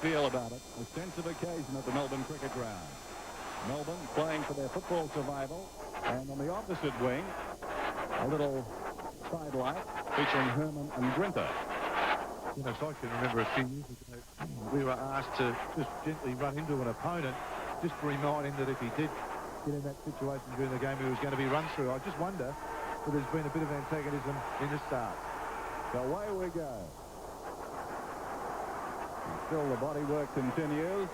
feel about it. A sense of occasion at the Melbourne cricket ground. Melbourne playing for their football survival. And on the opposite wing, a little sidelight featuring Herman and Grinter. You know, so I can remember a few years ago, we were asked to just gently run into an opponent, just to remind him that if he did get in that situation during the game, he was going to be run through. I just wonder if there's been a bit of antagonism in the start. So away we go. And still the body work continues.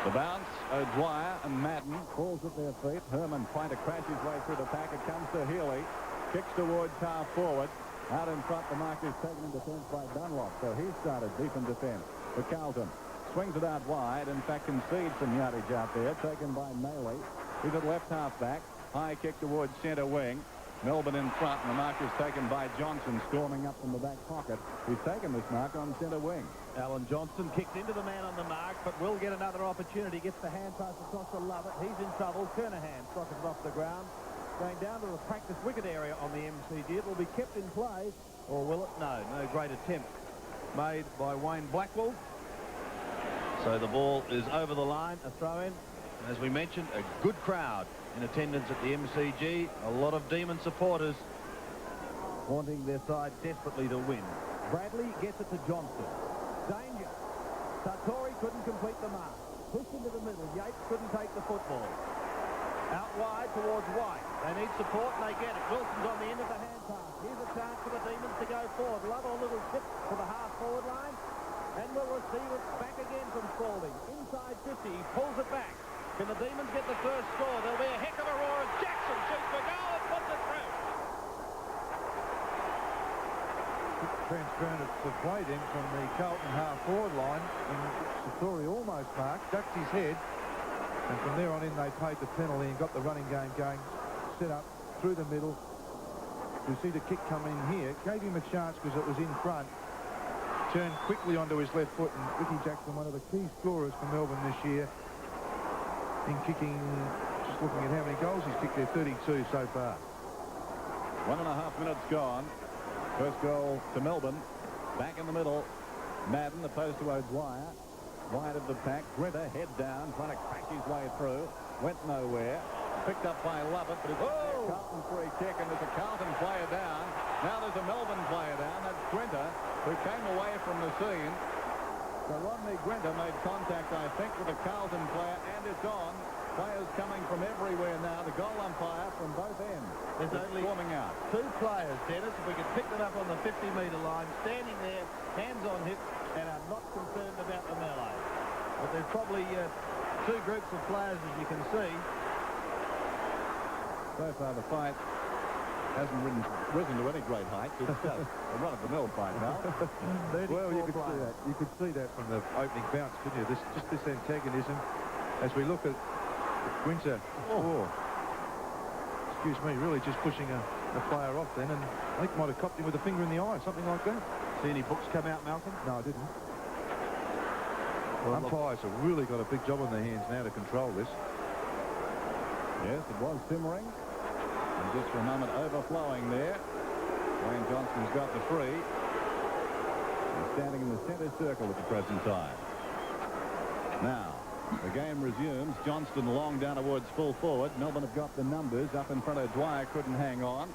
The bounce, O'Dwyer and Madden falls at their feet. Herman trying to crash his way through the pack. It comes to Healy. Kicks towards half forward. Out in front, the mark is taken in defence by Dunlop. So he started deep in defence for Carlton. Swings it out wide. In fact, concedes some yardage out there. Taken by Maley. He's at left half back. High kick towards centre wing. Melbourne in front, and the mark is taken by Johnson, storming up from the back pocket. He's taken this mark on centre wing. Alan Johnson kicked into the man on the mark, but will get another opportunity. Gets the hand pass across to Lovett. He's in trouble. Kernahan crosses it off the ground. Going down to the practice wicket area on the MCG. It will be kept in play, or will it? No great attempt made by Wayne Blackwell. So the ball is over the line, a throw-in. As we mentioned, a good crowd in attendance at the MCG. A lot of Demon supporters wanting their side desperately to win. Bradley gets it to Johnson. Danger. Sartori couldn't complete the mark. Pushed into the middle. Yates couldn't take the football. Out wide towards White. They need support and they get it. Wilson's on the end of the hand pass. Here's a chance for the Demons to go forward. Love a little tip to the half-forward line. And will receive it back again from Spalding. Inside 50. He pulls it back. Can the Demons get the first score? There'll be a heck of a roar as Jackson shoots the goal and puts it through. Transference of play then from the Carlton half-forward line, and Sartori almost marked, ducked his head, and from there on in they paid the penalty and got the running game going, set up through the middle. You see the kick come in here, gave him a chance because it was in front, turned quickly onto his left foot, and Ricky Jackson, one of the key scorers for Melbourne this year, in kicking, just looking at how many goals he's kicked there, 32 so far. 1.5 minutes gone. First goal to Melbourne. Back in the middle. Madden opposed to O'Dwyer. Wide of the pack. Grinter head down, trying to crack his way through. Went nowhere. Picked up by Lovett, but it's a Carlton free kick, and there's a Carlton player down. Now there's a Melbourne player down. That's Grinter, who came away from the scene. So Rodney Grinter made contact, I think, with a Carlton player, and it's on. Players coming from everywhere now. The goal umpire from both ends. There's only storming out. 2 players, Dennis, if we could pick them up on the 50-metre line, standing there, hands on hips, and are not concerned about the melee. But there's probably 2 groups of players, as you can see. So far, the fight hasn't risen to any great height. It's just a run-of-the-mill fight now. Well, you could see that. You could see that from the opening bounce, couldn't you? This antagonism. As we look at Grinter, excuse me, really just pushing a player off then, and I think might have copped him with a finger in the eye, something like that. See any books come out, Malcolm? No, I didn't. Well, umpires have really got a big job on their hands now to control this. Yes, it was simmering. And just for a moment, overflowing there. Wayne Johnson's got the free. He's standing in the centre circle at the present time. Now, the game resumes. Johnston long down towards full forward. Melbourne have got the numbers. Up in front, O'Dwyer couldn't hang on.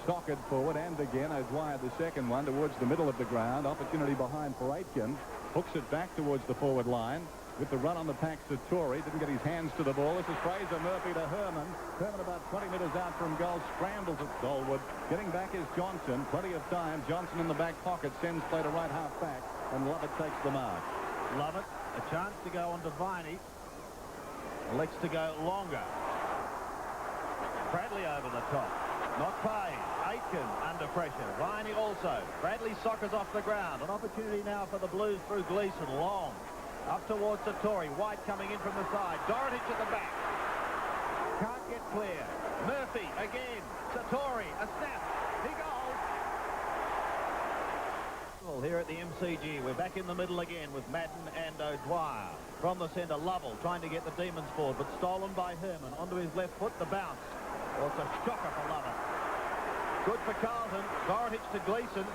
Stockard forward, and again, O'Dwyer the second one towards the middle of the ground. Opportunity behind for Aitken. Hooks it back towards the forward line. With the run on the pack, Sartori didn't get his hands to the ball. This is Fraser Murphy to Herman. Herman about 20 metres out from goal, scrambles at Goldwood. Getting back is Johnson. Plenty of time. Johnson in the back pocket. Sends play to right half back. And Lovett takes the mark. Lovett, a chance to go on to Viney. Elects to go longer. Bradley over the top. Not paid. Aitken under pressure. Viney also. Bradley soccers off the ground. An opportunity now for the Blues through Gleeson. Long. Up towards Sartori. White coming in from the side. Dorotich at the back. Can't get clear. Murphy again. Sartori. A snap. He goes. Here at the MCG. We're back in the middle again with Madden and O'Dwyer. From the centre, Lovell trying to get the Demons forward, but stolen by Herman. Onto his left foot, the bounce. Well, it's a shocker for Lovell. Good for Carlton. Dorotich to Gleeson.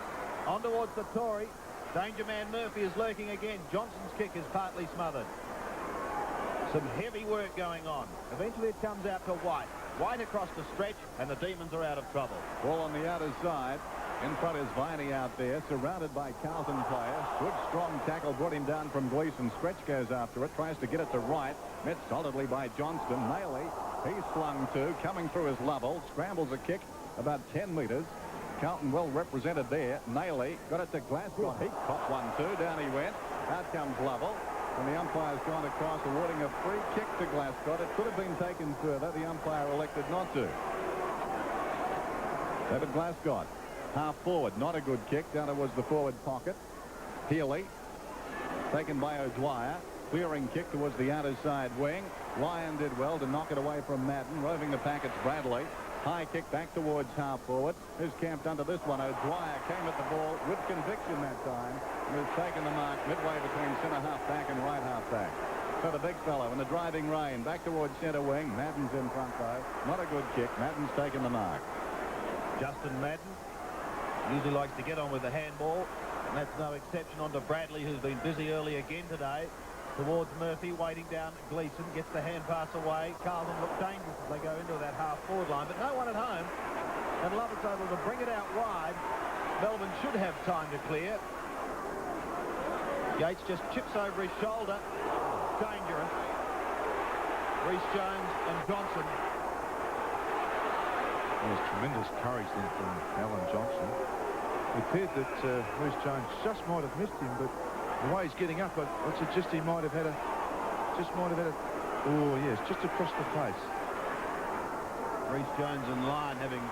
On towards Sartori. Danger man Murphy is lurking again. Johnson's kick is partly smothered. Some heavy work going on. Eventually it comes out to White. White across the stretch, and the Demons are out of trouble. Ball on the outer side. In front is Viney out there, surrounded by Carlton players. Good strong tackle brought him down from Gleeson. Stretch goes after it, tries to get it to right. Met solidly by Johnston. Naily, he's flung to, coming through his level. Scrambles a kick about 10 metres. Carlton well represented there. Naily got it to Glasgow. He caught one too. Down he went. Out comes Lovell. And the umpire's gone across, awarding a free kick to Glasgow. It could have been taken further. The umpire elected not to. David Glasgow, half forward, not a good kick. Down towards the forward pocket. Healy, taken by O'Dwyer. Clearing kick towards the outer side wing. Lyon did well to knock it away from Madden. Roving the pack, it's Bradley. High kick back towards half forward. Who's camped under this one? O'Dwyer came at the ball with conviction that time. And has taken the mark midway between centre half back and right half back. So the big fellow in the driving rain back towards centre wing. Madden's in front though. Not a good kick. Madden's taken the mark. Justin Madden usually likes to get on with the handball, and that's no exception on to Bradley, who's been busy early again today. Towards Murphy, waiting down. Gleeson gets the hand pass away. Carlton look dangerous as they go into that half-forward line, but no one at home. And Lovett's able to bring it out wide. Melbourne should have time to clear. Gates just chips over his shoulder. Dangerous. Reece Jones and Johnson. There's tremendous courage then from Alan Johnson. It appeared that Reece Jones just might have missed him, but the way he's getting up, I suggest he might have had a, oh yes, just across the face. Reece Jones and Lyon having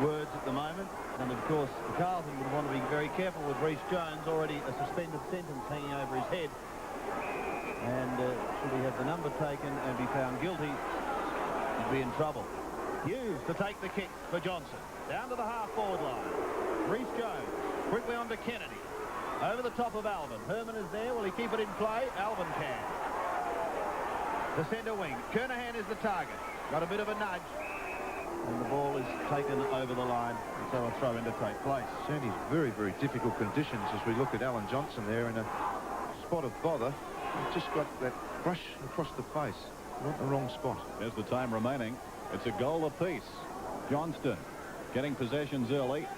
words at the moment, and of course Carlton would want to be very careful with Reece Jones, already a suspended sentence hanging over his head, and should he have the number taken and be found guilty, he'd be in trouble. Hughes to take the kick for Johnson, down to the half-forward line. Reece Jones quickly on to Kennedy. Over the top of Alvin. Herman is there. Will he keep it in play? Alvin can. The centre wing. Kernahan is the target. Got a bit of a nudge. And the ball is taken over the line. And so a throw-in to take place. Certainly very, very difficult conditions as we look at Alan Johnson there in a spot of bother. He's just got that brush across the face. Not the wrong spot. There's the time remaining. It's a goal apiece. Johnston getting possessions early.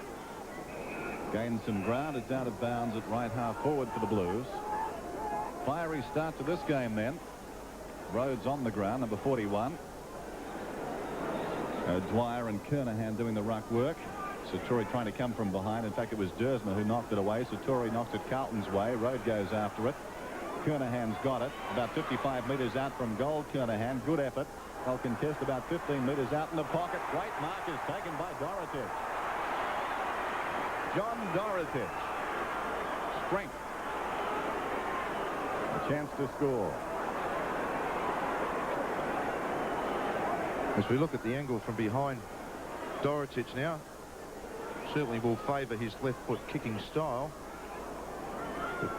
Gains some ground. It's out of bounds at right half forward for the Blues. Fiery start to this game then. Rhodes on the ground, number 41. Dwyer and Kernahan doing the ruck work. Satori trying to come from behind. In fact, it was Dersma who knocked it away. Satori knocked it Carlton's way. Rhodes goes after it. Kernahan's got it. About 55 metres out from goal. Kernahan, good effort. They'll contest about 15 metres out in the pocket. Great mark is taken by Dorotich. John Dorotich. Strength. A chance to score. As we look at the angle from behind Dorotich now, certainly will favour his left foot kicking style. But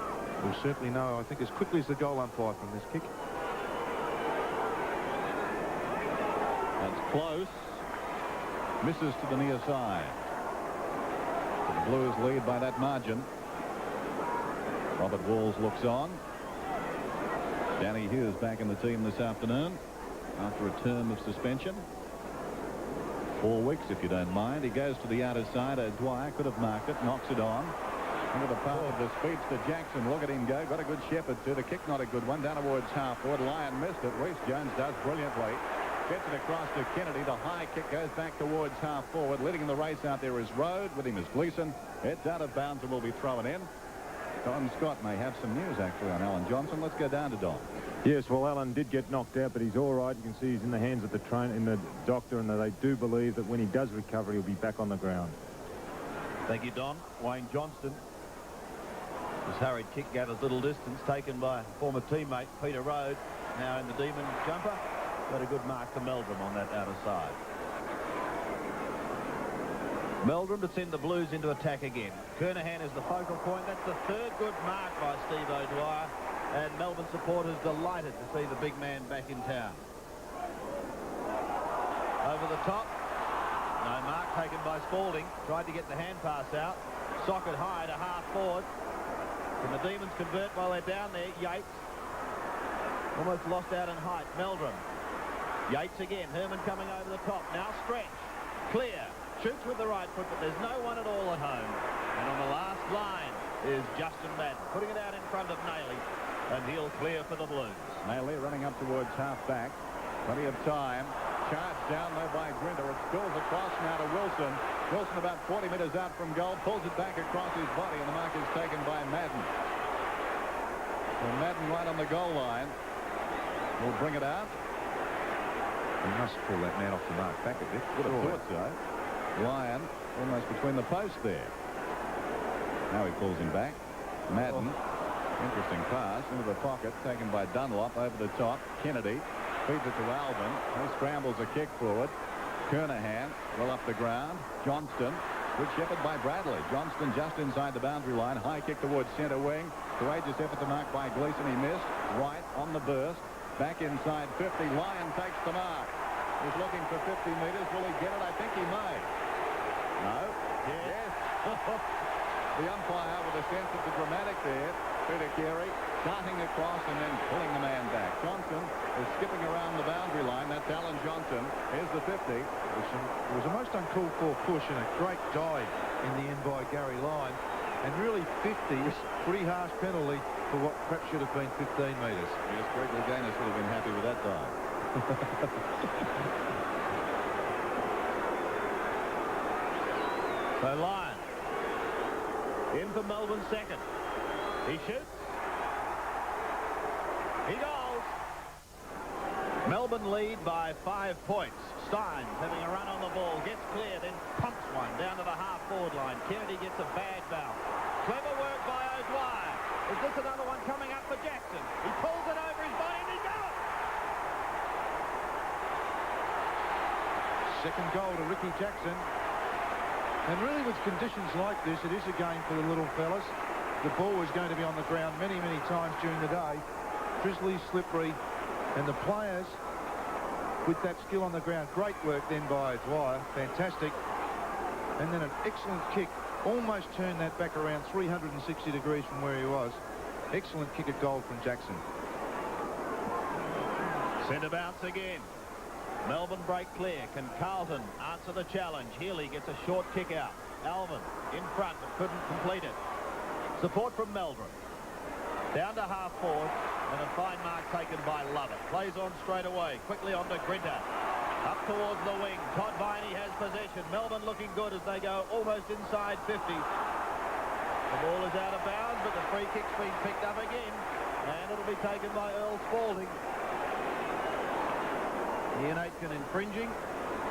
we'll certainly know, I think, as quickly as the goal umpire from this kick. That's close. Misses to the near side. The Blues lead by that margin. Robert Walls looks on. Danny Hughes back in the team this afternoon after a term of suspension. 4 weeks, if you don't mind. He goes to the outer side. O'Dwyer could have marked it, knocks it on. Into the path of the speedster Jackson. Look at him go. Got a good shepherd too. The kick not a good one. Down towards half forward. Lyon missed it. Reece Jones does brilliantly. Gets it across to Kennedy. The high kick goes back towards half forward. Leading the race out there is Rode. With him is Gleeson. It's out of bounds and will be thrown in. Don Scott may have some news actually on Alan Johnson. Let's go down to Don. Yes, well, Alan did get knocked out, but he's all right. You can see he's in the hands of the doctor, and they do believe that when he does recover, he'll be back on the ground. Thank you, Don. Wayne Johnston. His hurried kick gathers little distance, taken by former teammate Peter Rode. Now in the Demon jumper. Got a good mark to Meldrum on that outer side. Meldrum to send the Blues into attack again. Kernahan is the focal point. That's the third good mark by Steve O'Dwyer. And Melbourne supporters delighted to see the big man back in town. Over the top. No mark taken by Spalding. Tried to get the hand pass out. Socket high to half forward. Can the Demons convert while they're down there? Yates. Almost lost out in height. Meldrum. Yates again. Herman coming over the top. Now stretch. Clear. Shoots with the right foot, but there's no one at all at home. And on the last line is Justin Madden, putting it out in front of Nayley, and he'll clear for the Blues. Nayley running up towards half-back. Plenty of time. Charged down though by Grinter. It spills across now to Wilson. Wilson about 40 metres out from goal. Pulls it back across his body, and the mark is taken by Madden. And Madden right on the goal line will bring it out. He must pull that man off the mark back a bit. Would have thought so. Lyon almost between the posts there. Now he pulls him back. Madden. Interesting pass into the pocket, taken by Dunlop over the top. Kennedy feeds it to Alvin. He scrambles a kick forward. Kernahan well up the ground. Johnston. Good shepherd by Bradley. Johnston just inside the boundary line. High kick towards centre wing. Courageous effort to mark by Gleeson. He missed. White on the burst. Back inside 50. Lyon takes the mark. He's looking for 50 metres. Will he get it? I think he may. No. Yes. The umpire with a sense of the dramatic there. Peter Carey darting across and then pulling the man back. Johnson is skipping around the boundary line. That's Alan Johnson. Here's the 50. It was a most uncalled for push and a great dive in the end by Gary Lyon. And really 50 is a pretty harsh penalty for what perhaps should have been 15 metres. Yes, Greg Louganis would have been happy with that dive. So Lyon in for Melbourne second. He shoots. He goes. Melbourne lead by 5 points. Steins having a run on the ball. Gets clear, then pumps one down to the half-forward line. Kennedy gets a bad bounce. Clever work by O'Dwyer. Is this another one coming up for Jackson? He pulls it over his body and he goes. Second goal to Ricky Jackson. And really with conditions like this, it is a game for the little fellas. The ball is going to be on the ground many, many times during the day. Drizzly, slippery, and the players with that skill on the ground. Great work then by O'Dwyer. Fantastic. And then an excellent kick. Almost turned that back around 360 degrees from where he was. Excellent kick at goal from Jackson. Centre bounce again. Melbourne break clear. Can Carlton answer the challenge? Healy gets a short kick out. Alvin in front but couldn't complete it. Support from Meldrum. Down to half forward and a fine mark taken by Lovett. Plays on straight away. Quickly on to Grinter. Up towards the wing. Todd Viney has possession. Melbourne looking good as they go almost inside 50. The ball is out of bounds, but the free kick's been picked up again. And it'll be taken by Earl Spalding. Ian Aitken infringing.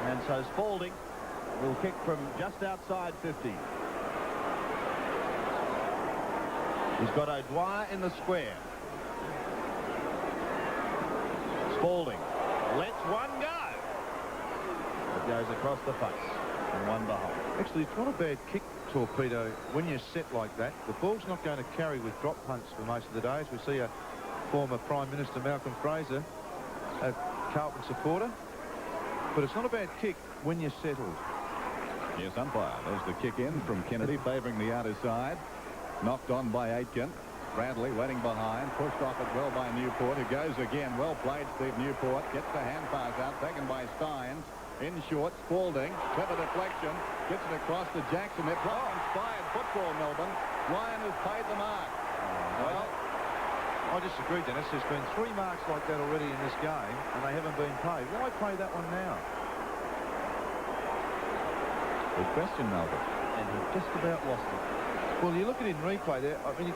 And so Spalding will kick from just outside 50. He's got O'Dwyer in the square. Spalding lets one go. It goes across the face and one behind. Actually, it's not a bad kick, Torpedo, when you're set like that. The ball's not going to carry with drop punts for most of the days. We see a former Prime Minister Malcolm Fraser, a Carlton supporter. But it's not a bad kick when you're settled. Yes, umpire. There's the kick in from Kennedy, favouring the outer side. Knocked on by Aitken. Bradley waiting behind. Pushed off it well by Newport, who goes again. Well played, Steve Newport. Gets the hand pass out, taken by Steins. In short, Spalding. Clever deflection. Gets it across to Jackson. They're playing inspired football, Melbourne. Lyon has paid the mark. Well, I disagree, Dennis. There's been 3 marks like that already in this game, and they haven't been paid. Why play that one now? good question, Melbourne. And he just about lost it. Well, you look at it in replay there. I mean,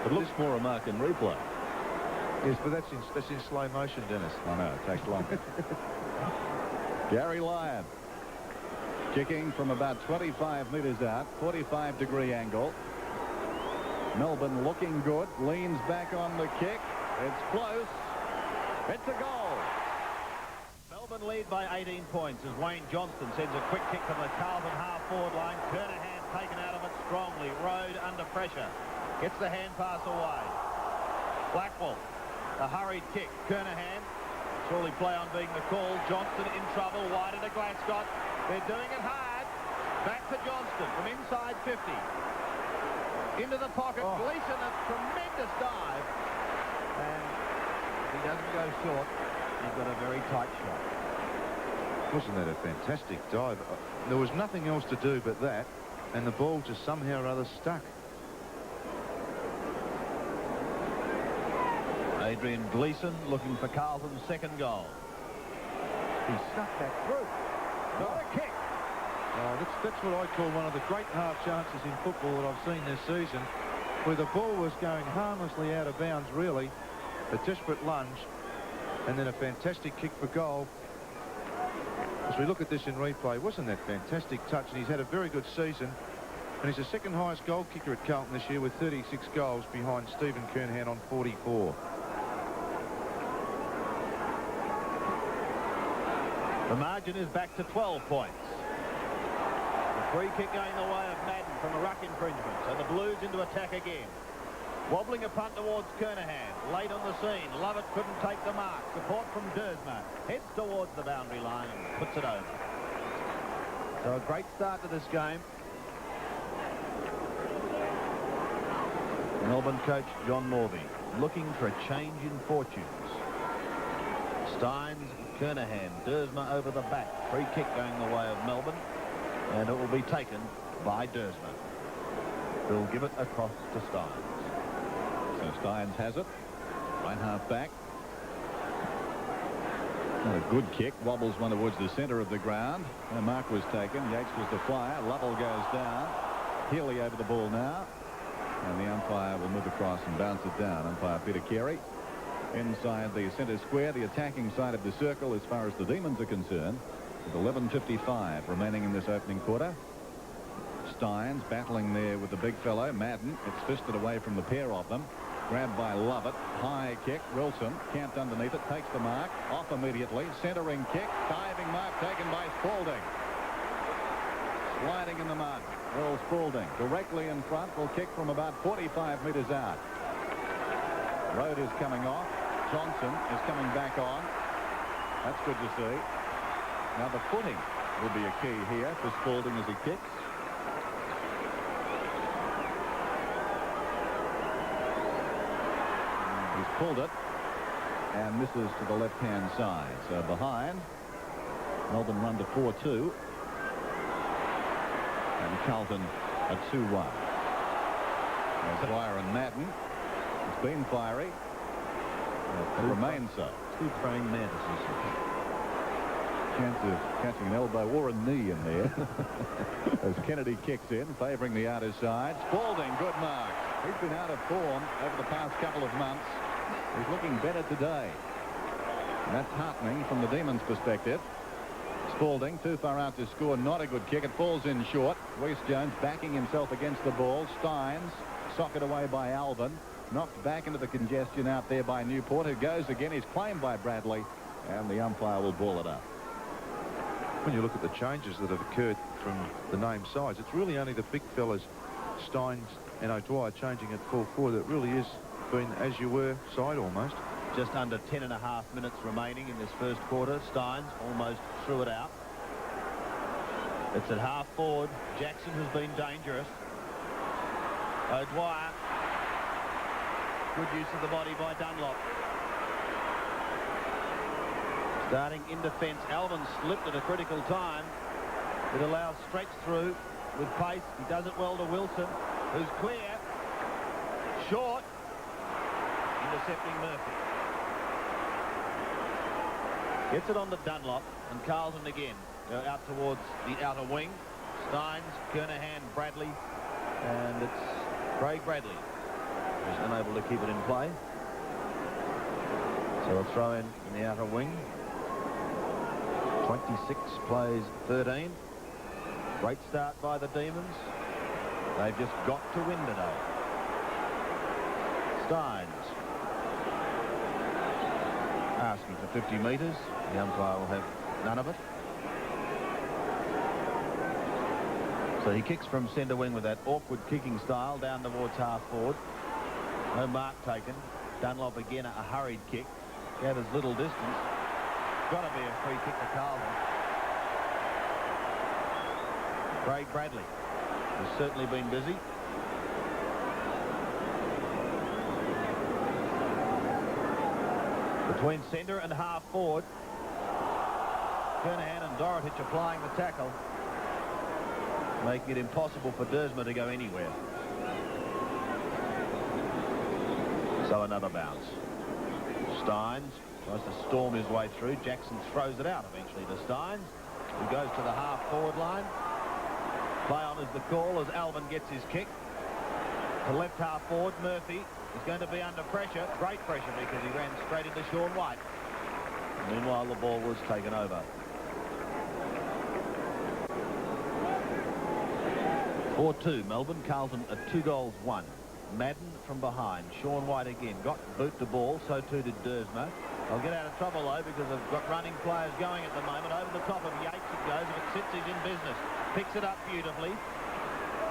It looks more a mark in replay. yes, but that's in slow motion, Dennis. I know, it takes longer. Gary Lyon. Kicking from about 25 metres out, 45-degree angle. Melbourne looking good, leans back on the kick. It's close. It's a goal. Melbourne lead by 18 points as Wayne Johnston sends a quick kick from the Carlton half-forward line. Kernahan taken out of it strongly. Road under pressure. Gets the hand pass away. Blackwell. A hurried kick. Kernahan. Surely play on being the call. Johnston in trouble. Wide into Glascott. They're doing it hard. Back to Johnston from inside 50. Into the pocket. Gleeson, a tremendous dive. And if he doesn't go short, he's got a very tight shot. Wasn't that a fantastic dive? There was nothing else to do but that, and the ball just somehow or other stuck. Adrian Gleeson looking for Carlton's second goal. He snuck that through. Not a kick. That's what I call one of the great half chances in football that I've seen this season, where the ball was going harmlessly out of bounds, really. A desperate lunge, and then a fantastic kick for goal. As we look at this in replay, wasn't that fantastic touch? And he's had a very good season, and he's the second highest goal kicker at Carlton this year with 36 goals behind Stephen Kernahan on 44. The margin is back to 12 points. The free kick going the way of Madden from a ruck infringement. So the Blues into attack again. Wobbling a punt towards Kernahan. Late on the scene. Lovett couldn't take the mark. Support from Dersma. Heads towards the boundary line and puts it over. So a great start to this game. Melbourne coach John Morby looking for a change in fortunes. Steins, Kernahan, Dersma over the back. Free kick going the way of Melbourne, and it will be taken by Dersma. He'll give it across to Steins. So Steins has it. Right half back. Not a good kick. Wobbles one towards the centre of the ground. And a mark was taken. Yates was the flyer. Lovell goes down. Healy over the ball now. And the umpire will move across and bounce it down. Umpire Peter Carey. Inside the centre square, the attacking side of the circle as far as the Demons are concerned. With 11:55 remaining in this opening quarter. Steins battling there with the big fellow, Madden. It's fisted away from the pair of them. Grabbed by Lovett. High kick. Wilson camped underneath it. Takes the mark. Off immediately. Centering kick. Diving mark taken by Spalding. Sliding in the mud. Earl Spalding directly in front. Will kick from about 45 metres out. Road is coming off. Johnson is coming back on. That's good to see. Now the footing will be a key here for Spalding as he kicks. He's pulled it and misses to the left-hand side. So behind, Melbourne run to 4-2. And Carlton a 2-1. Dwyer and Madden. It's been fiery. It remains so. Two praying mantises. Chance of catching an elbow or a knee in there. As Kennedy kicks in, favouring the outer side. Spalding, good mark. He's been out of form over the past couple of months. He's looking better today. And that's heartening from the Demons' perspective. Spalding too far out to score. Not a good kick. It falls in short. Reece Jones backing himself against the ball. Steins socket away by Alvin. Knocked back into the congestion out there by Newport, who goes again. He's claimed by Bradley, and the umpire will ball it up. When you look at the changes that have occurred from the named sides, it's really only the big fellas, Steins and O'Dwyer, changing at full forward. That really is been as you were side almost. Just under 10.5 minutes remaining in this first quarter. Steins almost threw it out. It's at half forward. Jackson has been dangerous. O'Dwyer. Good use of the body by Dunlop. Starting in defence. Alvin slipped at a critical time. It allows stretch through with pace. He does it well to Wilson, who's clear. Short. Intercepting Murphy. Gets it on to Dunlop, and Carlton again out towards the outer wing. Steins, Kernahan, Bradley, and it's Craig Bradley who's unable to keep it in play. So a throw in the outer wing. 26 plays 13. Great start by the Demons. They've just got to win today. Steins asking for 50 metres. The umpire will have none of it. So he kicks from centre wing with that awkward kicking style down towards half forward. No mark taken. Dunlop again, a hurried kick. Gathers little distance. Got to be a free kick to Carlton. Craig Bradley has certainly been busy. Between centre and half forward. Kernahan and Dorotich applying the tackle, making it impossible for Dersma to go anywhere. So another bounce. Steins tries to storm his way through. Jackson throws it out eventually to Steins, who goes to the half-forward line. Play on is the call as Alvin gets his kick. The left half-forward, Murphy, is going to be under pressure. Great pressure because he ran straight into Sean White. Meanwhile, the ball was taken over. 4-2, Melbourne. Carlton at 2-1. Madden from behind. Sean White again. Got boot the ball, so too did Dersma. They'll get out of trouble, though, because they've got running players going at the moment. Over the top of Yates it goes. If it sits, he's in business. Picks it up beautifully.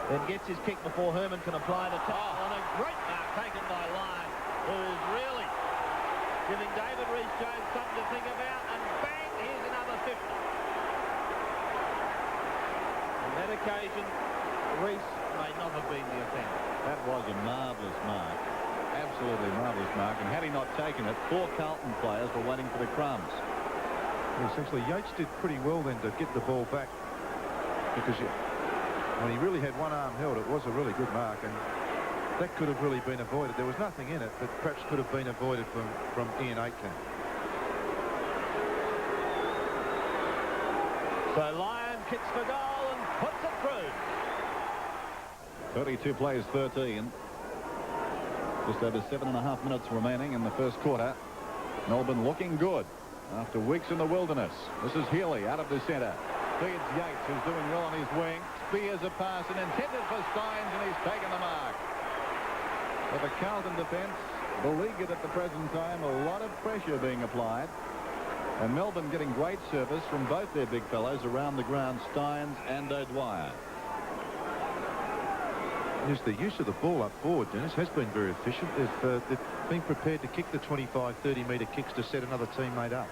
Then gets his kick before Herman can apply the tackle. And a great mark taken by Lyon, who is really giving David Rees-Jones something to think about. And bang, here's another 50. On that occasion, Rees may not have been the offender. That was a marvellous mark. Absolutely marvellous mark. And had he not taken it, 4 Carlton players were waiting for the crumbs. Essentially, Yates did pretty well then to get the ball back, because when he really had one arm held, it was a really good mark, and that could have really been avoided. There was nothing in it, but perhaps could have been avoided from Ian Aitken. So Lyon kicks for goal and puts it through. 32 plays 13. Just over 7.5 minutes remaining in the first quarter. Melbourne looking good after weeks in the wilderness. This is Healy out of the centre. Feeds Yates, who's doing well on his wing. Spears a pass and intended for Steins, and he's taken the mark. For the Carlton defence, beleaguered at the present time, a lot of pressure being applied. And Melbourne getting great service from both their big fellows around the ground, Steins and O'Dwyer. Yes, the use of the ball up forward, Dennis, has been very efficient. They've been prepared to kick the 25, 30-metre kicks to set another teammate up.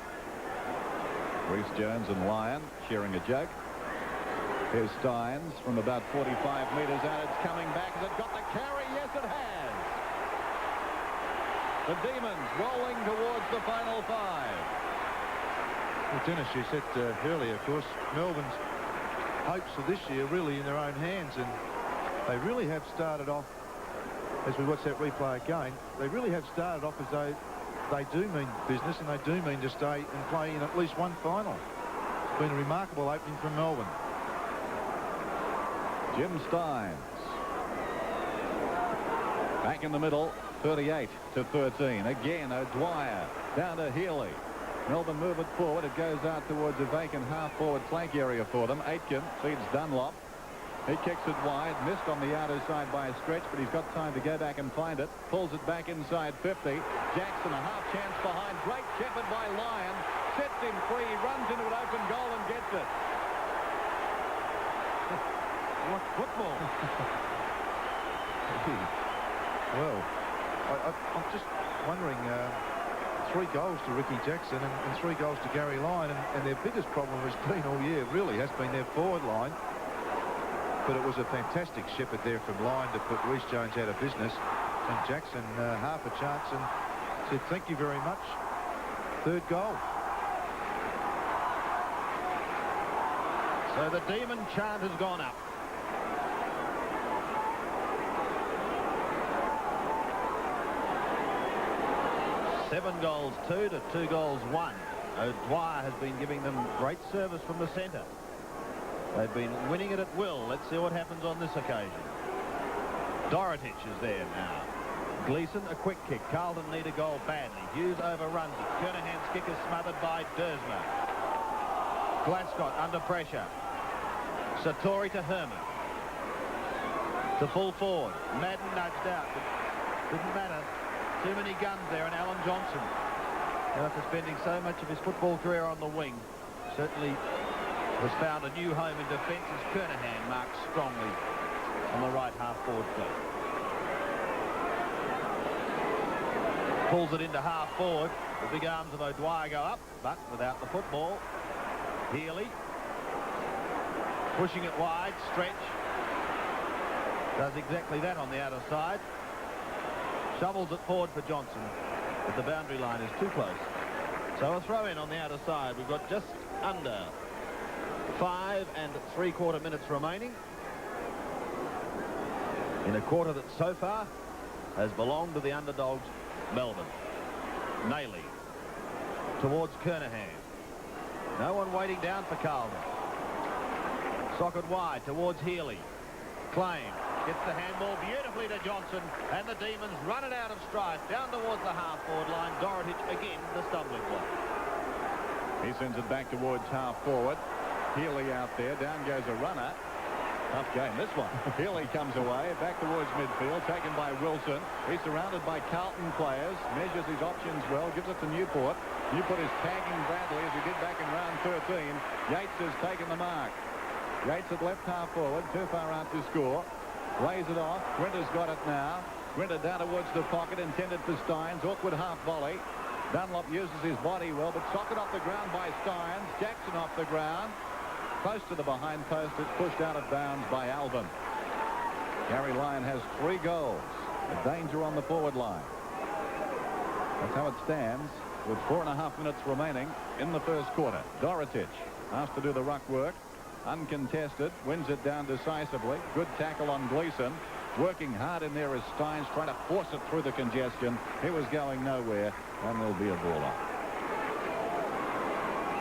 Rees-Jones and Lyon sharing a joke. Here's Steins from about 45 metres out. It's coming back. Has it got the carry? Yes, it has. The Demons rolling towards the final 5. Well, Dennis, you said earlier, of course, Melbourne's hopes for this year really in their own hands, and they really have started off, as we watch that replay again, they really have started off as though they do mean business, and they do mean to stay and play in at least one final. It's been a remarkable opening from Melbourne. Jim Steins. Back in the middle, 38-13. Again, O'Dwyer down to Healy. Melbourne move it forward. It goes out towards a vacant half-forward flank area for them. Aitken feeds Dunlop. He kicks it wide, missed on the outer side by a stretch, but he's got time to go back and find it. Pulls it back inside 50. Jackson, a half chance behind. Great shepherd by Lyon. Sets him free, runs into an open goal and gets it. What football? Well, I'm just wondering, 3 goals to Ricky Jackson and 3 goals to Gary Lyon, and their biggest problem has been all year, really, has been their forward line. But it was a fantastic shepherd there from Lyon to put Rees-Jones out of business, and Jackson half a chance and said thank you very much. 3rd goal. So the Demon chant has gone up. Seven goals 2 to 2 goals 1. O'Dwyer has been giving them great service from the centre. They've been winning it at will. Let's see what happens on this occasion. Dorotich is there now. Gleeson, a quick kick. Carlton need a goal badly. Hughes overruns it. Kernahan's kick is smothered by Dersma. Glascott under pressure. Satori to Herman. To full forward. Madden nudged out, but didn't matter. Too many guns there, and Alan Johnson, after spending so much of his football career on the wing, certainly has found a new home in defence as Kernahan marks strongly on the right half-forward flank. Pulls it into half-forward. The big arms of O'Dwyer go up, but without the football. Healy pushing it wide, stretch. Does exactly that on the outer side. Shovels it forward for Johnson, but the boundary line is too close. So a throw in on the outer side. We've got just under 5 3/4 minutes remaining in a quarter that so far has belonged to the underdogs, Melbourne. Nayley towards Kernahan. No one waiting down for Carlton. Socket wide towards Healy. Claim gets the handball beautifully to Johnson, and the Demons run it out of strife down towards the half-forward line. Dorotich again the stumbling block. He sends it back towards half-forward. Healy out there. Down goes a runner. Tough game, this one. Healy comes away, back towards midfield, taken by Wilson. He's surrounded by Carlton players, measures his options well, gives it to Newport. Newport is tagging Bradley as he did back in round 13. Yates has taken the mark. Yates at left half forward, too far out to score. Lays it off. Grinter's got it now. Grinter down towards the pocket, intended for Steins. Awkward half volley. Dunlop uses his body well, but Socket off the ground by Steins. Jackson off the ground. Close to the behind post. It's pushed out of bounds by Alvin. Gary Lyon has 3 goals. A danger on the forward line. That's how it stands with 4.5 minutes remaining in the first quarter. Dorotich asked to do the ruck work. Uncontested. Wins it down decisively. Good tackle on Gleeson. Working hard in there as Steins trying to force it through the congestion. He was going nowhere, and there'll be a ball up.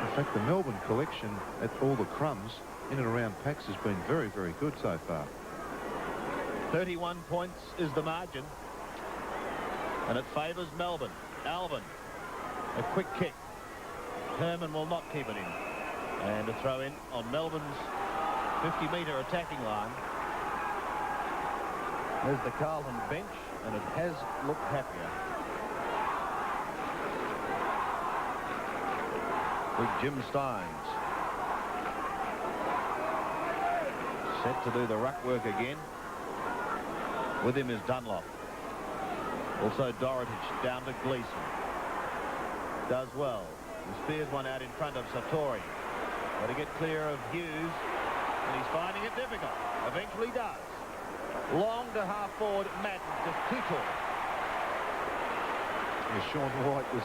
In fact, the Melbourne collection at all the crumbs in and around packs has been very, very good so far. 31 points is the margin, and it favours Melbourne. Alvin, a quick kick. Herman will not keep it in. And a throw in on Melbourne's 50-metre attacking line. There's the Carlton bench, and it has looked happier. Big Jim Steins set to do the ruck work again. With him is Dunlop. Also Dorotich down to Gleeson. Does well. He spears one out in front of Satori. Got to get clear of Hughes, and he's finding it difficult. Eventually does. Long to half forward. Madden just too tall. Yeah, Sean White was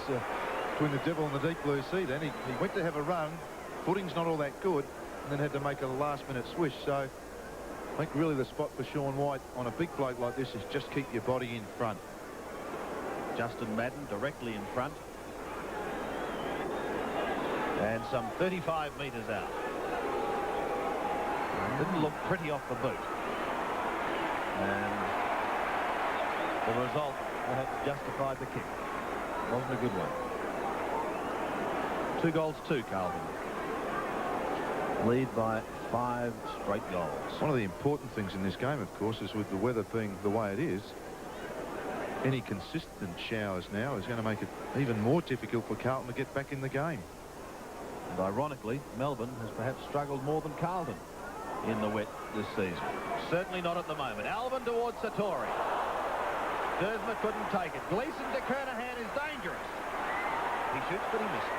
between the devil and the deep blue sea then. He went to have a run. Footing's not all that good, and then had to make a last-minute swish. So I think really the spot for Sean White on a big bloke like this is just keep your body in front. Justin Madden directly in front. And some 35 metres out. Didn't look pretty off the boot. And the result perhaps justified the kick. Wasn't a good one. 2-2 Carlton. Lead by 5 straight goals. One of the important things in this game, of course, is with the weather being the way it is, any consistent showers now is going to make it even more difficult for Carlton to get back in the game. And ironically, Melbourne has perhaps struggled more than Carlton in the wet this season. Certainly not at the moment. Alvin towards Satori. Dersma couldn't take it. Gleeson to Kernahan is dangerous. He shoots, but he misses.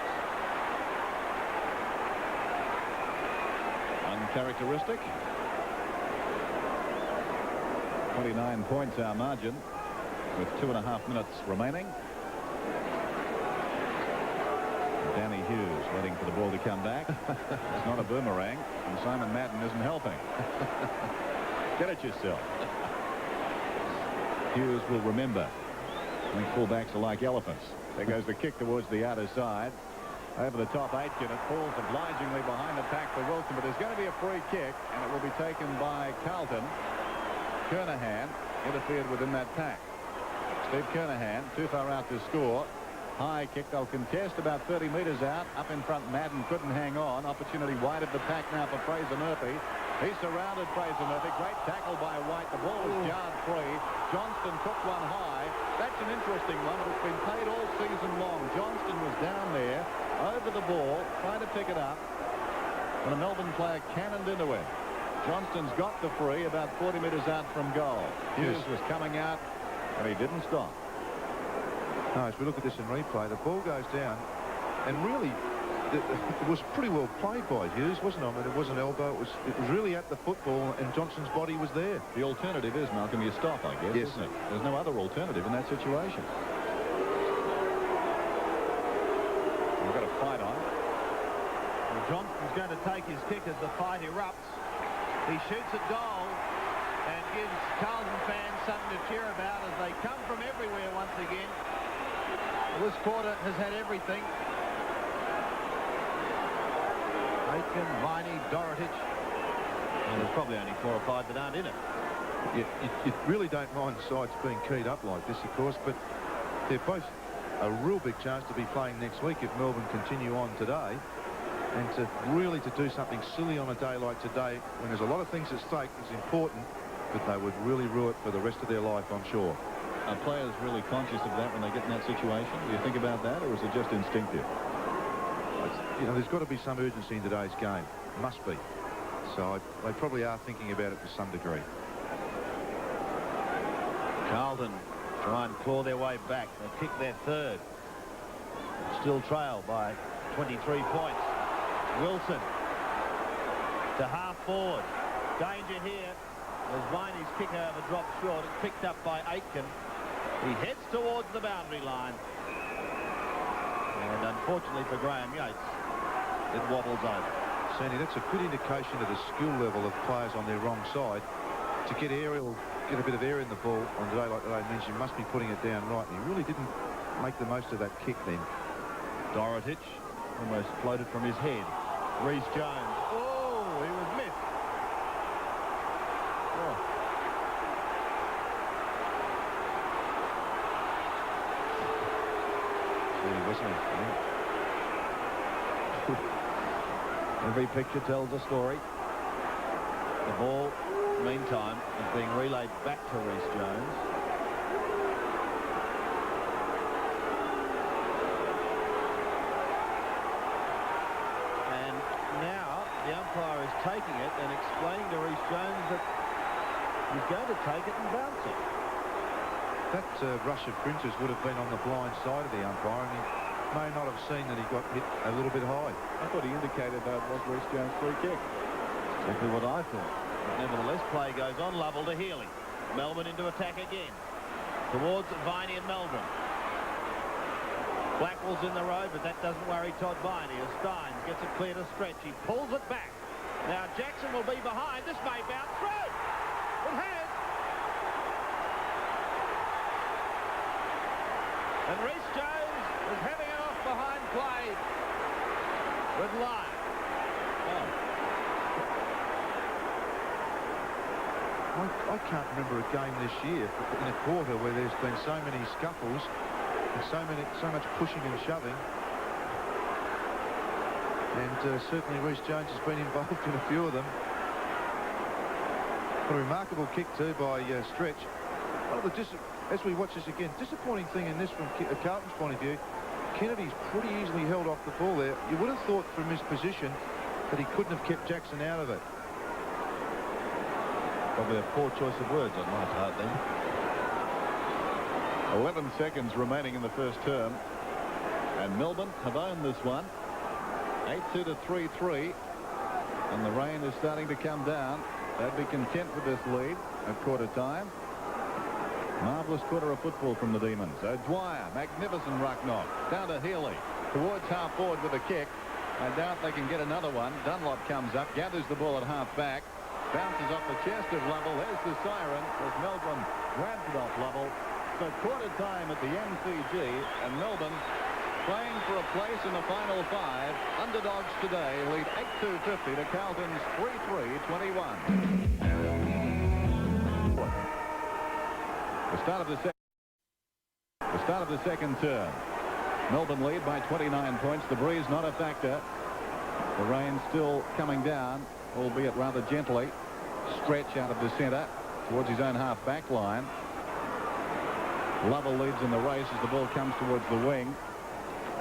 Uncharacteristic. 29 points our margin with 2.5 minutes remaining. Danny Hughes waiting for the ball to come back. It's not a boomerang, and Simon Madden isn't helping. Get it yourself. Hughes will remember. I think fullbacks are like elephants. There goes the kick towards the outer side. Over the top, Aitken. It falls obligingly behind the pack for Wilson, but there's going to be a free kick, and it will be taken by Carlton. Kernahan interfered within that pack. Steve Kernahan, too far out to score. High kick. They'll contest about 30 metres out. Up in front, Madden couldn't hang on. Opportunity wide of the pack now for Fraser Murphy. He surrounded Fraser Murphy. Great tackle by White. The ball was yard free. Johnston took one high. That's an interesting one, but it's been paid all season long. Johnston was down there over the ball, trying to pick it up, and a Melbourne player cannoned into it. Johnston's got the free about 40 metres out from goal. Hughes was coming out, and he didn't stop. No, as we look at this in replay, the ball goes down, and really, it was pretty well played by Hughes, wasn't it? I mean, it wasn't elbow. It was really at the football, and Johnston's body was there. The alternative is, Malcolm, you stop, I guess, isn't it? There's no other alternative in that situation. We've got a fight on. Well, Johnston's going to take his kick as the fight erupts. He shoots at goal and gives Carlton fans something to cheer about as they come from everywhere once again. This quarter has had everything. Aiken, Viney, Dorotich. And there's probably only 4 or 5 that aren't in it. You really don't mind sides being keyed up like this, of course, but they're both a real big chance to be playing next week if Melbourne continue on today. And to do something silly on a day like today, when there's a lot of things at stake, is important, but they would really rue it for the rest of their life, I'm sure. Are players really conscious of that when they get in that situation? Do you think about that, or is it just instinctive? You know, there's got to be some urgency in today's game. Must be. So they probably are thinking about it to some degree. Carlton try and claw their way back. They kick their third. Still trail by 23 points. Wilson to half forward. Danger here as Viney's kick over drops short. It's picked up by Aitken. He heads towards the boundary line. And unfortunately for Graham Yates, it wobbles over. Sandy, that's a good indication of the skill level of players on their wrong side. To get a bit of air in the ball on a day like today means you must be putting it down right. And he really didn't make the most of that kick then. Dorotich almost floated from his head. Reece Jones. Oh, he was missed. Oh. Really whistling. Every picture tells a story. The ball, meantime, is being relayed back to Reece Jones. And now the umpire is taking it and explaining to Reece Jones that he's going to take it and bounce it. That rush of Brinches would have been on the blind side of the umpire, and he may not have seen that he got hit a little bit high. I thought he indicated that it was Reece Jones' free kick. Exactly what I thought. But nevertheless, play goes on. Lovell to Healy. Melbourne into attack again. Towards Viney and Meldrum. Blackwell's in the road, but that doesn't worry Todd Viney as Steins gets it clear to Stretch. He pulls it back. Now Jackson will be behind. This may bounce through. It has. And Reece Jones is having it off behind play with Lyon. Oh. I can't remember a game this year in a quarter where there's been so many scuffles and so much pushing and shoving. And certainly Reece Jones has been involved in a few of them. What a remarkable kick too by Stretch. As we watch this again, disappointing thing in this from Carlton's point of view, Kennedy's pretty easily held off the ball there. You would have thought from his position that he couldn't have kept Jackson out of it. Probably a poor choice of words on my part then. 11 seconds remaining in the first term. And Melbourne have owned this one. 8-2 to 3-3. And the rain is starting to come down. They'd be content with this lead at quarter time. Marvellous quarter of football from the Demons. O'Dwyer, magnificent ruck knock. Down to Healy. Towards half forward with a kick. I doubt they can get another one. Dunlop comes up, gathers the ball at half back. Bounces off the chest of Lovell. There's the siren as Melbourne grabs it off Lovell. So quarter time at the MCG, and Melbourne playing for a place in the final 5. Underdogs today lead 8-2-50 to Carlton's 3-3-21. The start of the second term. Melbourne lead by 29 points. The breeze not a factor. The rain still coming down, albeit rather gently. Stretch out of the centre towards his own half-back line. Lovell leads in the race as the ball comes towards the wing.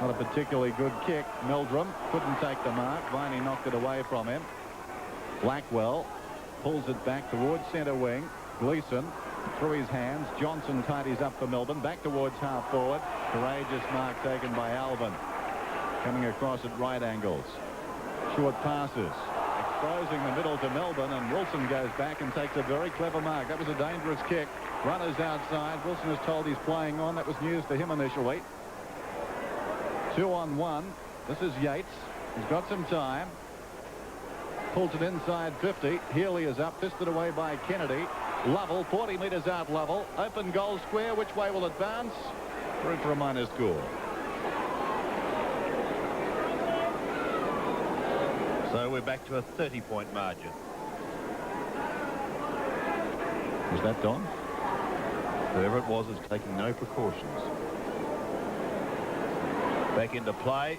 Not a particularly good kick. Meldrum couldn't take the mark. Viney knocked it away from him. Blackwell pulls it back towards centre wing. Gleeson through his hands. Johnson tidies up for Melbourne. Back towards half forward. Courageous mark taken by Alvin. Coming across at right angles. Short passes. Exposing the middle to Melbourne, and Wilson goes back and takes a very clever mark. That was a dangerous kick. Runners outside. Wilson is told he's playing on. That was news to him initially. 2-on-1. This is Yates. He's got some time. Pulls it inside 50. Healy is up, fisted away by Kennedy. Lovell, 40 metres out level. Open goal square. Which way will it bounce? Through for a minor score. So we're back to a 30-point margin. Is that Don? Whoever it was is taking no precautions. Back into play.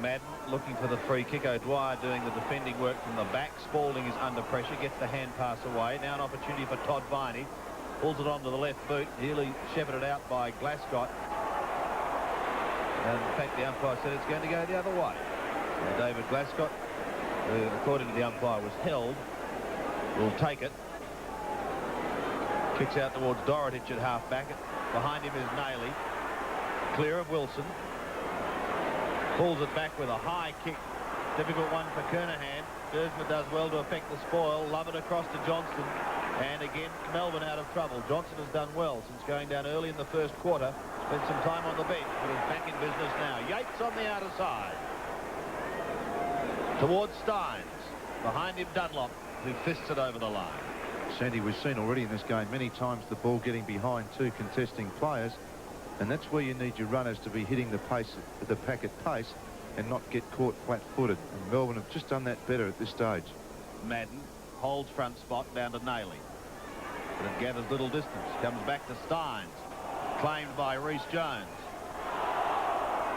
Madden looking for the free kick. O'Dwyer doing the defending work from the back. Spalding is under pressure. Gets the hand pass away. Now an opportunity for Todd Viney. Pulls it onto the left boot. Healy shepherded out by Glascott. And in fact, the umpire said it's going to go the other way. So David Glascott, who according to the umpire was held, will take it. Kicks out towards Dorotich at half-back. Behind him is Nailey. Clear of Wilson. Pulls it back with a high kick. Difficult one for Kernahan. Dersma does well to affect the spoil. Love it across to Johnston. And again, Melbourne out of trouble. Johnson has done well since going down early in the first quarter. Spent some time on the bench, but is back in business now. Yates on the outer side. Towards Steins. Behind him, Dunlop, who fists it over the line. Sandy, we've seen already in this game many times the ball getting behind two contesting players, and that's where you need your runners to be hitting the pack at pace and not get caught flat-footed. And Melbourne have just done that better at this stage. Madden holds front spot down to Nailey. But it gathers little distance. Comes back to Steins. Claimed by Rhys Jones.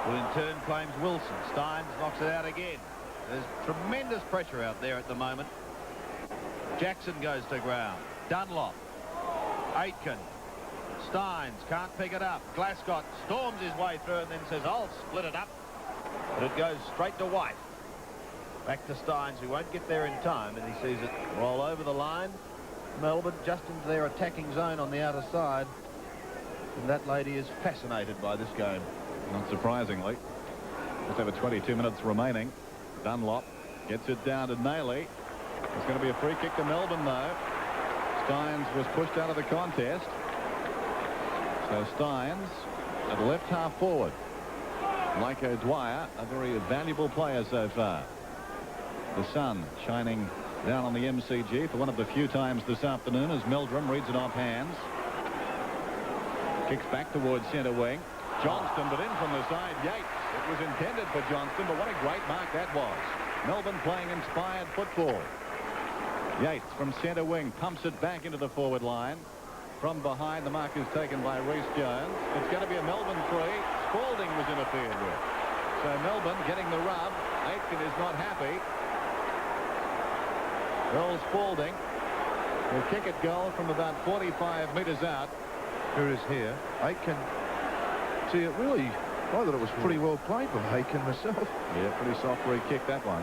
Who in turn claims Wilson. Steins knocks it out again. There's tremendous pressure out there at the moment. Jackson goes to ground. Dunlop. Aitken. Steins can't pick it up. Glascott storms his way through and then says, I'll split it up. But it goes straight to White. Back to Steins, who won't get there in time, and he sees it roll over the line. Melbourne just into their attacking zone on the outer side. And that lady is fascinated by this game. Not surprisingly. Just over 22 minutes remaining. Dunlop gets it down to Nailey. It's going to be a free kick to Melbourne, though. Steins was pushed out of the contest. So Steins at left half forward. Like O'Dwyer, a very valuable player so far. The sun shining down on the MCG for one of the few times this afternoon as Meldrum reads it off hands. Kicks back towards centre wing. Johnston, but in from the side, Yates. It was intended for Johnston, but what a great mark that was. Melbourne playing inspired football. Yates from centre wing pumps it back into the forward line. From behind, the mark is taken by Rhys Jones. It's going to be a Melbourne free. Spalding was interfered with. So Melbourne getting the rub. Aitken is not happy. Earl Spalding will kick it goal from about 45 metres out. Here it is here. Aitken. See, it really, I thought it was pretty well played by Aitken myself. Yeah, pretty soft free kick, that one.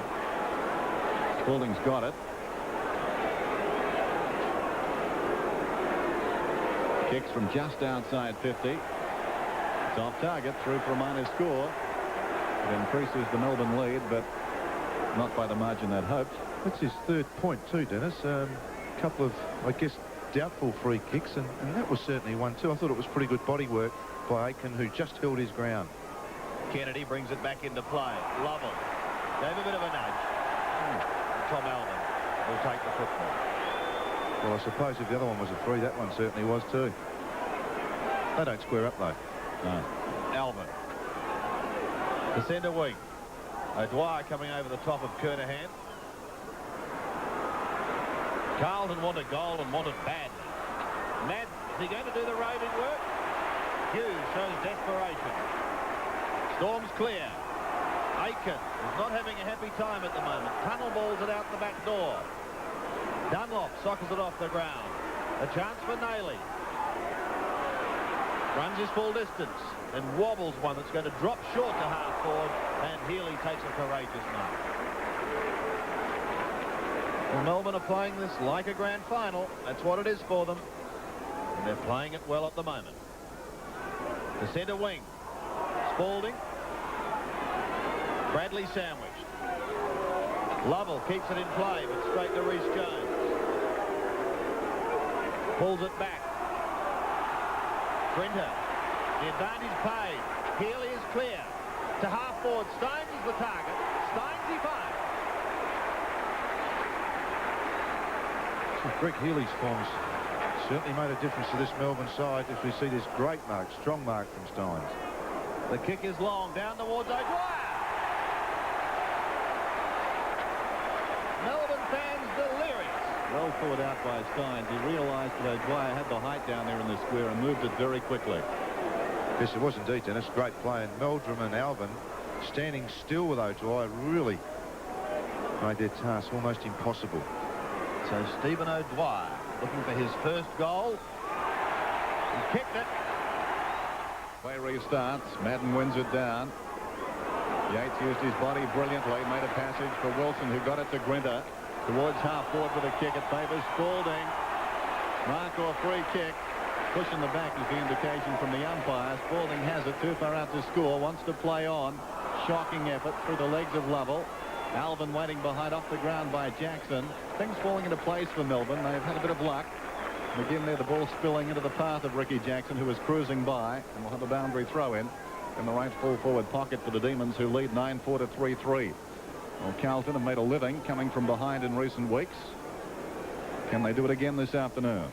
Spalding's got it. Kicks from just outside 50. It's off target, through for a minor score. It increases the Melbourne lead, but not by the margin they'd hoped. That's his third point too, Dennis. A couple of, I guess, doubtful free kicks, and that was certainly one too. I thought it was pretty good body work by Aitken, who just held his ground. Kennedy brings it back into play. Lovell gave a bit of a nudge. Tom Alvin will take the football. Well, I suppose if the other one was a free, that one certainly was too. They don't square up though. No. Alvin. The centre wing. O'Dwyer coming over the top of Kernahan. Carlton wanted goal and wanted badly. Mad, is he going to do the roving work? Hughes shows desperation. Storm's clear. Aitken is not having a happy time at the moment. Tunnel balls it out the back door. Dunlop sockers it off the ground. A chance for Nailey. Runs his full distance and wobbles one that's going to drop short to half forward, and Healy takes a courageous mark. Well, Melbourne are playing this like a grand final. That's what it is for them. And they're playing it well at the moment. The centre wing. Spalding. Bradley sandwiched. Lovell keeps it in play, but straight to Rhys Jones. Pulls it back. Brinter. The advantage paid. Healy is clear. to half forward. Stones is the target. Stones he finds. Greg Healy's forms certainly made a difference to this Melbourne side as we see this great mark, strong mark from Steins. The kick is long, down towards O'Dwyer. Melbourne fans delirious. Well thought out by Steins. He realised that O'Dwyer had the height down there in the square and moved it very quickly. Yes, it was indeed, Dennis. Great play. And Meldrum and Alvin standing still with O'Dwyer really made their task almost impossible. So Stephen O'Dwyer looking for his first goal. He's kicked it. Play restarts. Madden wins it down. Yates used his body brilliantly. Made a passage for Wilson, who got it to Grinter. Towards half forward with a kick. It favours Spalding. Mark or free kick. Push in the back is the indication from the umpire. Spalding has it too far out to score. Wants to play on. Shocking effort through the legs of Lovell. Alvin waiting behind off the ground by Jackson. Things falling into place for Melbourne. They've had a bit of luck. And again there the ball spilling into the path of Ricky Jackson, who was cruising by, and will have a boundary throw in the right full forward pocket for the Demons, who lead 9-4 to 3-3. Well, Carlton have made a living coming from behind in recent weeks. Can they do it again this afternoon?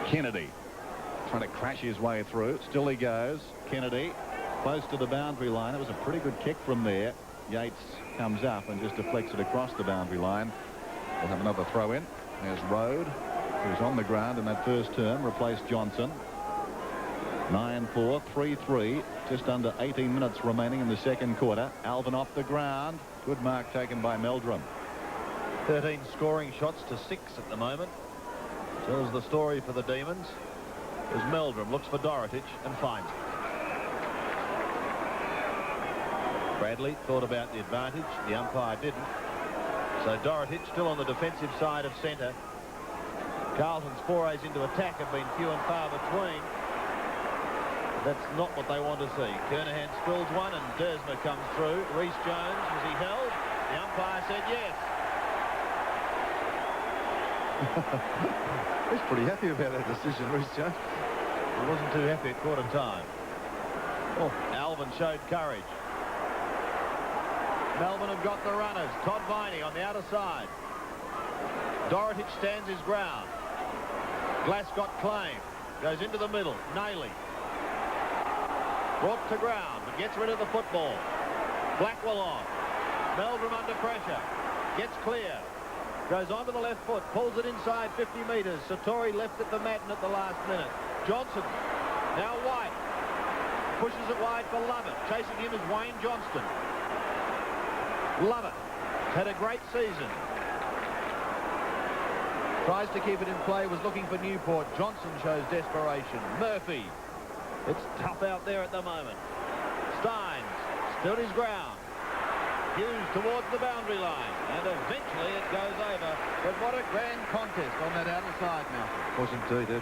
Kennedy trying to crash his way through. Still he goes. Kennedy close to the boundary line. It was a pretty good kick from there. Yates comes up and just deflects it across the boundary line. We'll have another throw in. There's Rode, who's on the ground in that first term, replaced Johnson. 9-4, 3-3. Just under 18 minutes remaining in the second quarter. Alvin off the ground. Good mark taken by Meldrum. 13 scoring shots to 6 at the moment. Tells the story for the Demons. As Meldrum looks for Dorotich and finds it. Bradley thought about the advantage. The umpire didn't. So Dorotich still on the defensive side of centre. Carlton's forays into attack have been few and far between. That's not what they want to see. Kernahan spills one and Dersma comes through. Reece Jones, was he held? The umpire said yes. He's pretty happy about that decision, Reece Jones. He wasn't too happy at quarter time. Oh, Alvin showed courage. Melbourne have got the runners. Todd Viney on the outer side. Dorotich stands his ground. Glass got claim. Goes into the middle. Nailey. Brought to ground, but gets rid of the football. Blackwell on. Meldrum under pressure. Gets clear. Goes onto the left foot. Pulls it inside 50 metres. Satori left it for Madden at the last minute. Johnson. Now White. Pushes it wide for Lovett. Chasing him is Wayne Johnston. Lovett had a great season. Tries to keep it in play, was looking for Newport. Johnson shows desperation. Murphy. It's tough out there at the moment. Steins stood his ground. Hughes towards the boundary line. And eventually it goes over. But what a grand contest on that outer side, Malcolm. Was indeed.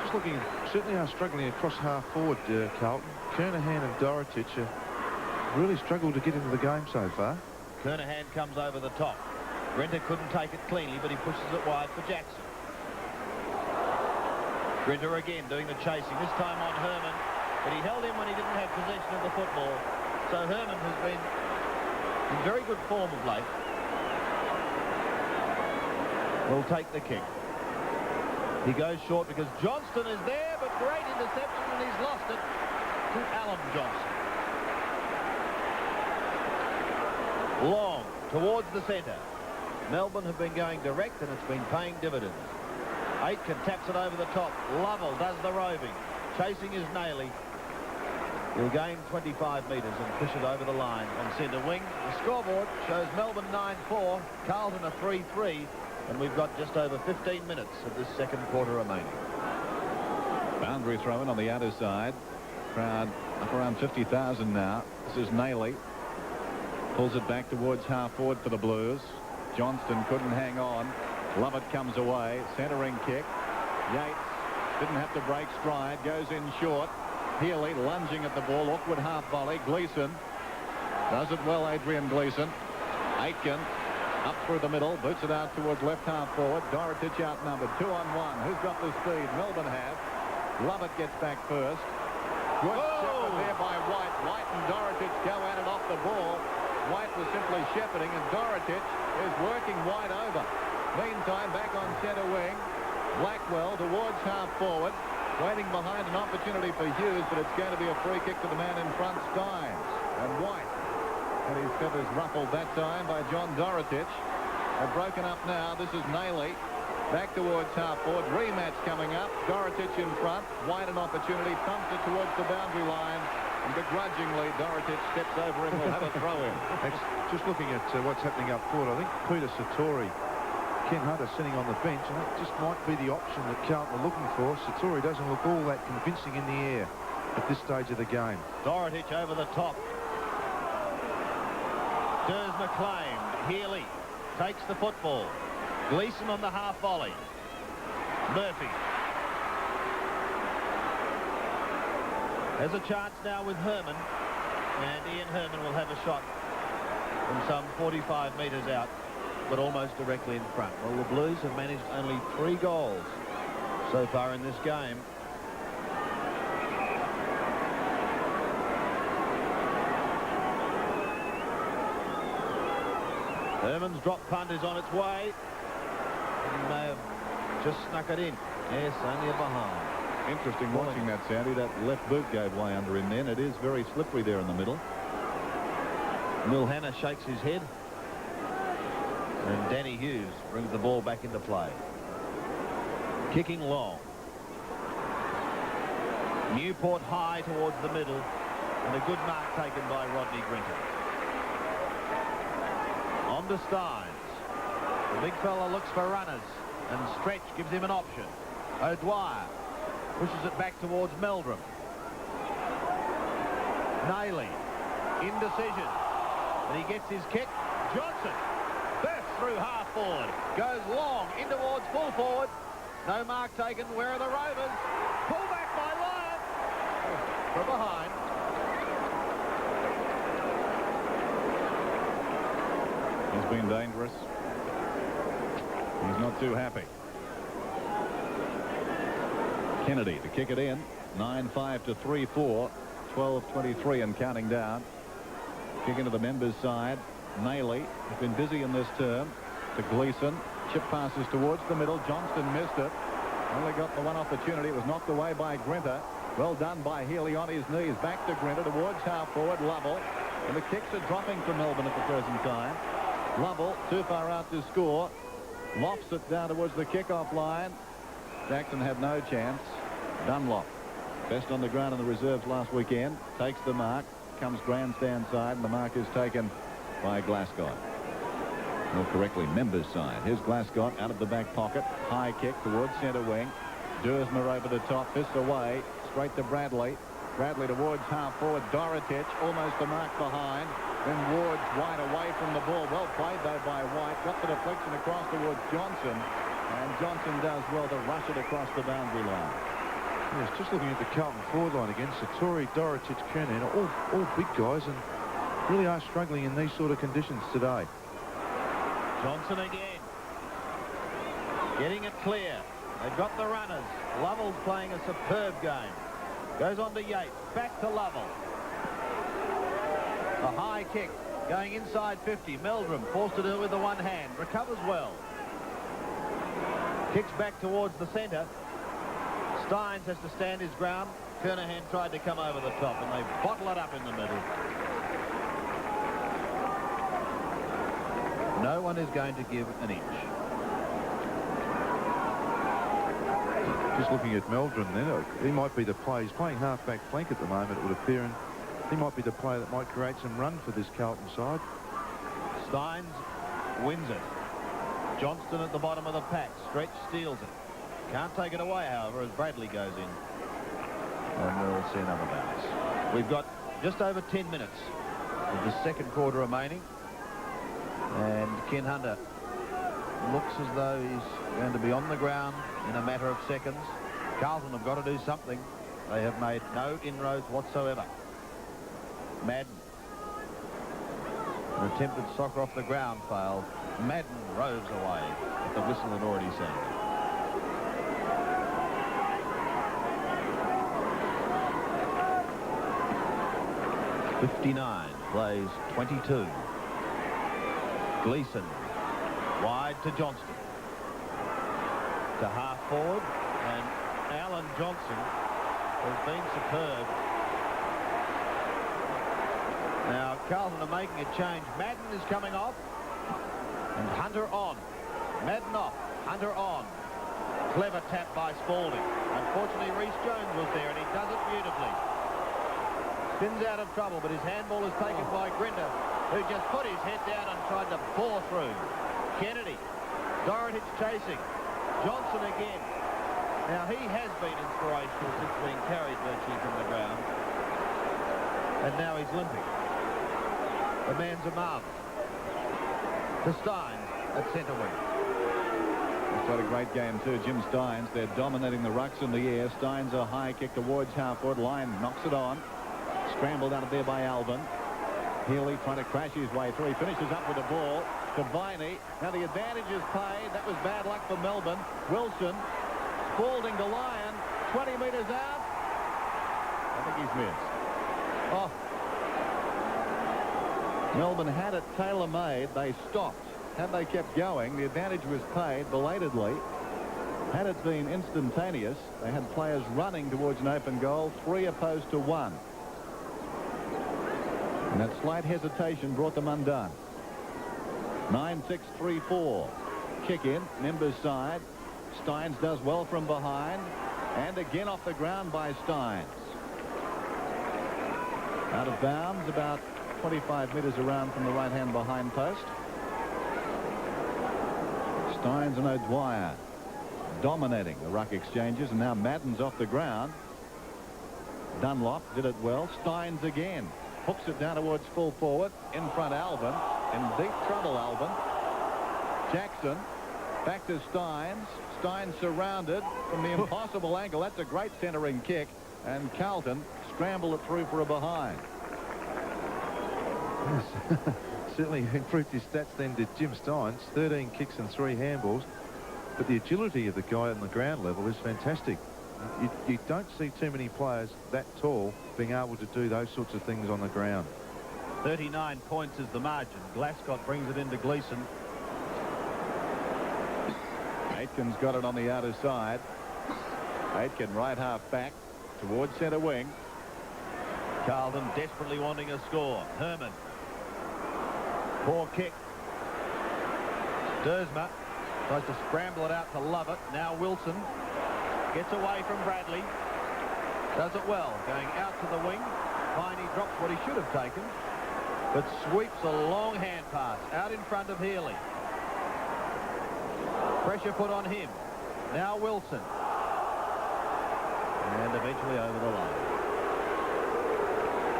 Just looking, certainly are struggling across half forward, Carlton. Kernahan and Dorotich really struggled to get into the game so far. Kernahan comes over the top. Grinter couldn't take it cleanly, but he pushes it wide for Jackson. Grinter again doing the chasing, this time on Herman, but he held him when he didn't have possession of the football. So Herman has been in very good form of late. Will take the kick. He goes short because Johnston is there, but great interception, and he's lost it to Alan Johnson. Long towards the centre. Melbourne have been going direct and it's been paying dividends. Aitken taps it over the top. Lovell does the roving. Chasing is Nailey. He'll gain 25 metres and push it over the line on centre wing. The scoreboard shows Melbourne 9-4, Carlton a 3-3, and we've got just over 15 minutes of this second quarter remaining. Boundary throw in on the outer side. Crowd up around 50,000 now. This is Nailey. Pulls it back towards half forward for the Blues. Johnston couldn't hang on. Lovett comes away. Centering kick. Yates didn't have to break stride. Goes in short. Healy lunging at the ball. Awkward half volley. Gleeson does it well. Adrian Gleeson. Aitken up through the middle. Boots it out towards left half forward. Dorotich outnumbered. 2-on-1. Who's got the speed? Melbourne have. Lovett gets back first. Good shepherd there by White. White and Dorotic go at it off the ball. White was simply shepherding, and Dorotic is working White over. Meantime, back on centre wing, Blackwell towards half forward, waiting behind an opportunity for Hughes, but it's going to be a free kick to the man in front, Steins. And White had his feathers ruffled that time by John Dorotic. They're broken up now. This is Nayley. Back towards half forward. Rematch coming up. Dorotic in front. White an opportunity. Pumps it towards the boundary line. And begrudgingly, Dorotic steps over him. Will have a throw in. Just looking at what's happening up forward, I think Peter Satori, Ken Hunter sitting on the bench, and that just might be the option that Carlton are looking for. Satori doesn't look all that convincing in the air at this stage of the game. Dorotic over the top. Durs McLean. Healy takes the football. Gleeson on the half volley. Murphy has a chance now with Herman, and Ian Herman will have a shot from some 45 metres out, but almost directly in front. Well, the Blues have managed only 3 goals so far in this game. Herman's drop punt is on its way. He may have just snuck it in. Yes, only a behind. Interesting watching that, Sandy. That left boot gave way under him then. It is very slippery there in the middle. Milhana shakes his head. And Danny Hughes brings the ball back into play. Kicking long. Newport high towards the middle. And a good mark taken by Rodney Grinton. On to Steins. The big fella looks for runners, and Stretch gives him an option. O'Dwyer pushes it back towards Meldrum. Nayley, indecision, and he gets his kick. Johnson bursts through half forward, goes long in towards full forward. No mark taken. Where are the Rovers? Pull back by Lyon from behind. He's been dangerous. He's not too happy. Kennedy to kick it in. 9-5 to 3-4. 12-23 and counting down. Kick into the members' side. Nayley has been busy in this term. To Gleeson. Chip passes towards the middle. Johnston missed it. Only got the one opportunity. It was knocked away by Grinter. Well done by Healy on his knees. Back to Grinter towards half forward. Lovell. And the kicks are dropping for Melbourne at the present time. Lovell too far out to score. Lofts it down towards the kickoff line. Jackson had no chance. Dunlop, best on the ground in the reserves last weekend, takes the mark, comes grandstand side, and the mark is taken by Glasgow. More correctly, members side. Here's Glasgow out of the back pocket. High kick towards centre wing. Dursmer over the top, fists away, straight to Bradley. Bradley towards half forward. Dorotic almost a mark behind. Then Ward's wide away from the ball. Well played though by White. Got the deflection across towards Johnson. And Johnson does well to rush it across the boundary line. Yes, just looking at the Carlton forward line again. Satori, Dorotic, Kernan, all big guys, and really are struggling in these sort of conditions today. Johnson again. Getting it clear. They've got the runners. Lovell's playing a superb game. Goes on to Yates. Back to Lovell. A high kick going inside 50. Meldrum forced to do it with the one hand. Recovers well. Kicks back towards the centre. Steins has to stand his ground. Kernahan tried to come over the top, and they bottle it up in the middle. No one is going to give an inch. Just looking at Meldrum then, he might be the player. He's playing half-back flank at the moment, it would appear, and he might be the player that might create some run for this Carlton side. Steins wins it. Johnston at the bottom of the pack. Stretch steals it. Can't take it away, however, as Bradley goes in. And we'll see another bounce. We've got just over 10 minutes of the second quarter remaining. And Ken Hunter looks as though he's going to be on the ground in a matter of seconds. Carlton have got to do something. They have made no inroads whatsoever. Madden. An attempted soccer off the ground failed. Madden roves away, but the whistle had already sounded. 59 plays 22. Gleeson wide to Johnston. To half forward, and Alan Johnson has been superb. Now Carlton are making a change. Madden is coming off and Hunter on. Madden off, Hunter on. Clever tap by Spalding. Unfortunately, Reece Jones was there and he does it beautifully. Spins out of trouble, but his handball is taken by Grinder, who just put his head down and tried to bore through. Kennedy, Dorotich chasing. Johnson again. Now he has been inspirational since being carried virtually from the ground. And now he's limping. The man's a marvel. To Steins at centre wing. He's got a great game too, Jim Steins. They're dominating the rucks in the air. Steins a high kick towards half-forward line. Knocks it on. Scrambled out of there by Alvin. Healy trying to crash his way through. He finishes up with the ball to Viney. Now the advantage is played. That was bad luck for Melbourne. Wilson. Spalding to Lyon. 20 metres out. I think he's missed. Oh. Melbourne had it tailor-made. They stopped. Had they kept going, the advantage was paid belatedly. Had it been instantaneous, they had players running towards an open goal, 3 opposed to 1. And that slight hesitation brought them undone. 9-6-3-4. Kick in, Members side. Steins does well from behind. And again off the ground by Steins. Out of bounds, about 25 metres around from the right-hand behind post. Steins and O'Dwyer dominating the ruck exchanges, and now Madden's off the ground. Dunlop did it well. Steins again. Hooks it down towards full forward. In front, Alvin. In deep trouble, Alvin. Jackson. Back to Steins. Steins surrounded from the impossible angle. That's a great centering kick. And Carlton scrambled it through for a behind. Yes. Certainly improved his stats then, did Jim Steins. 13 kicks and 3 handballs. But the agility of the guy on the ground level is fantastic. You don't see too many players that tall being able to do those sorts of things on the ground. 39 points is the margin. Glascott brings it into Gleeson. Aitken's got it on the outer side. Aitken right half back towards centre wing. Carlton desperately wanting a score. Herman. Poor kick. Dersma tries to scramble it out to Lovett. Now Wilson gets away from Bradley. Does it well. Going out to the wing. Viney drops what he should have taken, but sweeps a long hand pass out in front of Healy. Pressure put on him. Now Wilson. And eventually over the line.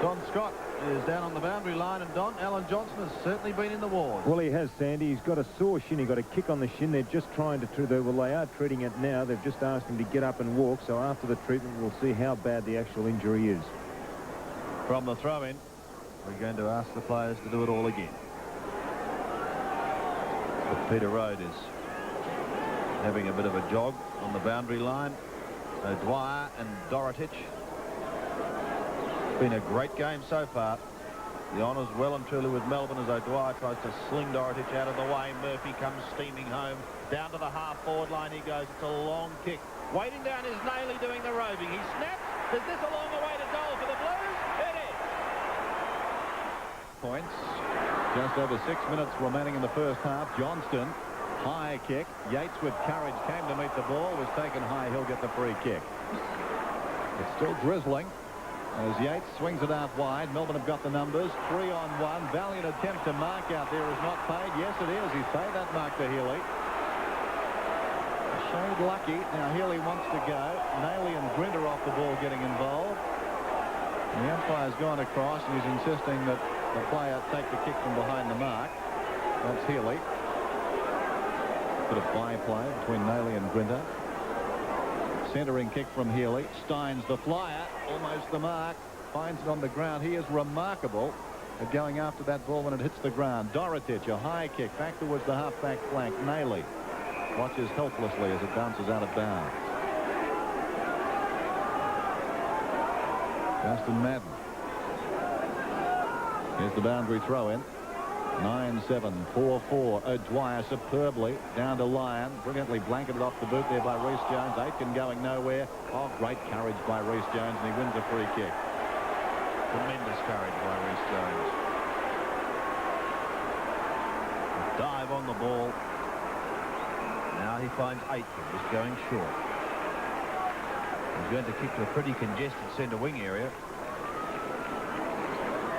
Don Scott is down on the boundary line, and Don, Alan Johnson has certainly been in the ward. Well, he has, Sandy. He's got a sore shin. He got a kick on the shin. They're just trying to treat it. Well, they are treating it now. They've just asked him to get up and walk. So after the treatment, we'll see how bad the actual injury is. From the throw-in, we're going to ask the players to do it all again. But Peter Road is having a bit of a jog on the boundary line. O'Dwyer and Dorotich. Been a great game so far. The honours well and truly with Melbourne as O'Dwyer tries to sling Dorotich out of the way. Murphy comes steaming home. Down to the half-forward line he goes. It's a long kick. Waiting down is Nayley doing the roving. He snaps. Is this along the way to goal for the Blues? It is. Points. Just over 6 minutes remaining in the first half. Johnston, high kick. Yates with courage came to meet the ball. Was taken high. He'll get the free kick. It's still drizzling as Yates swings it out wide. Melbourne have got the numbers. 3-on-1. Valiant attempt to mark out there is not paid. Yes, it is. He's paid that mark to Healy. Shade lucky. Now Healy wants to go. Nayley and Grinder off the ball getting involved. The umpire's gone across and he's insisting that the player take the kick from behind the mark. That's Healy. Bit of byplay between Nayley and Grinder. Centering kick from Healy. Steins the flyer. Almost the mark. Finds it on the ground. He is remarkable at going after that ball when it hits the ground. Dorotich, a high kick back towards the half-back flank. Nayley watches helplessly as it bounces out of bounds. Justin Madden. Here's the boundary throw in. 9-7, 4-4. O'Dwyer superbly down to Lyon. Brilliantly blanketed off the boot there by Reece Jones. Aitken going nowhere. Oh, great courage by Reece Jones, and he wins a free kick. Tremendous courage by Reece Jones. A dive on the ball. Now he finds Aitken just going short. He's going to kick to a pretty congested centre wing area.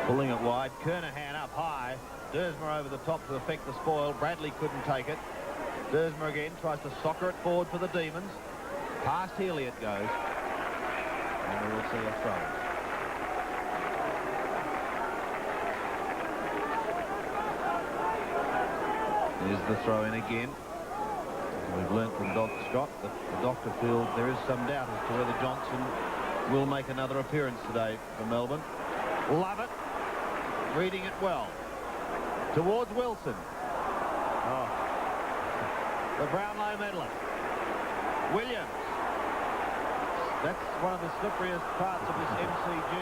Pulling it wide. Kernahan up high. Dersmer over the top to affect the spoil. Bradley couldn't take it. Dersmer again tries to soccer it forward for the Demons. Past Healy it goes. And we will see a throw. Here's the throw in again. We've learnt from Dr. Scott that the doctor feels there is some doubt as to whether Johnson will make another appearance today for Melbourne. Love it. Reading it well. Towards Wilson. Oh. The Brownlow medalist. Williams. That's one of the slipperiest parts of this MCG.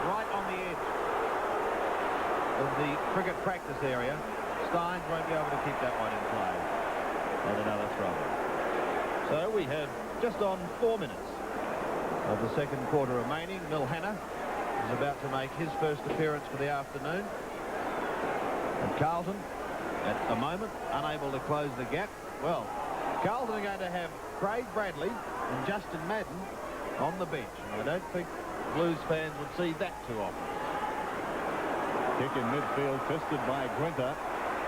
Right on the edge of the cricket practice area. Steins won't be able to keep that one in play. And another throw. So we have just on 4 minutes of the second quarter remaining. Milhana is about to make his first appearance for the afternoon. And Carlton, at the moment, unable to close the gap. Well, Carlton are going to have Craig Bradley and Justin Madden on the bench. And I don't think Blues fans would see that too often. Kick in midfield, fisted by Grinter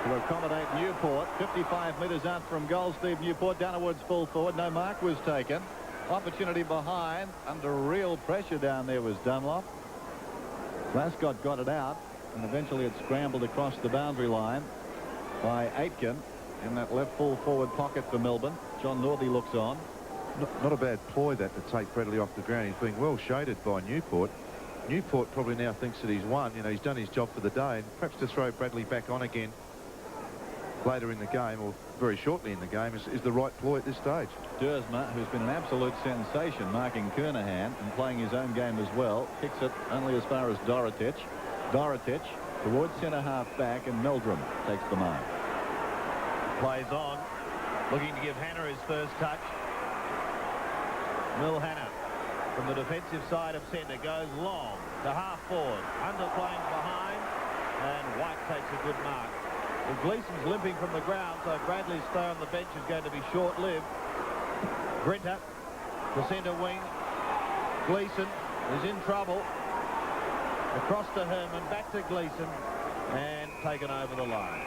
to accommodate Newport. 55 metres out from goal, Steve Newport. Downwards full forward. No mark was taken. Opportunity behind. Under real pressure down there was Dunlop. Glasgow got it out, and eventually it scrambled across the boundary line by Aitken in that left full forward pocket for Melbourne. John Northey looks on. Not a bad ploy, that, to take Bradley off the ground. He's being well shaded by Newport. Newport probably now thinks that he's won. You know, he's done his job for the day, and perhaps to throw Bradley back on again later in the game, or very shortly in the game, is the right ploy at this stage. Dersmer, who's been an absolute sensation marking Kernahan and playing his own game as well, kicks it only as far as Dorotich. Dorotich towards centre half back, and Meldrum takes the mark. Plays on, looking to give Hanna his first touch. Milhana from the defensive side of centre goes long to half forward, underplaying behind, and White takes a good mark. Well, Gleeson's limping from the ground, so Bradley's stay on the bench is going to be short-lived. Grinter, the centre wing. Gleeson is in trouble. Across to Herman, back to Gleeson, and taken over the line.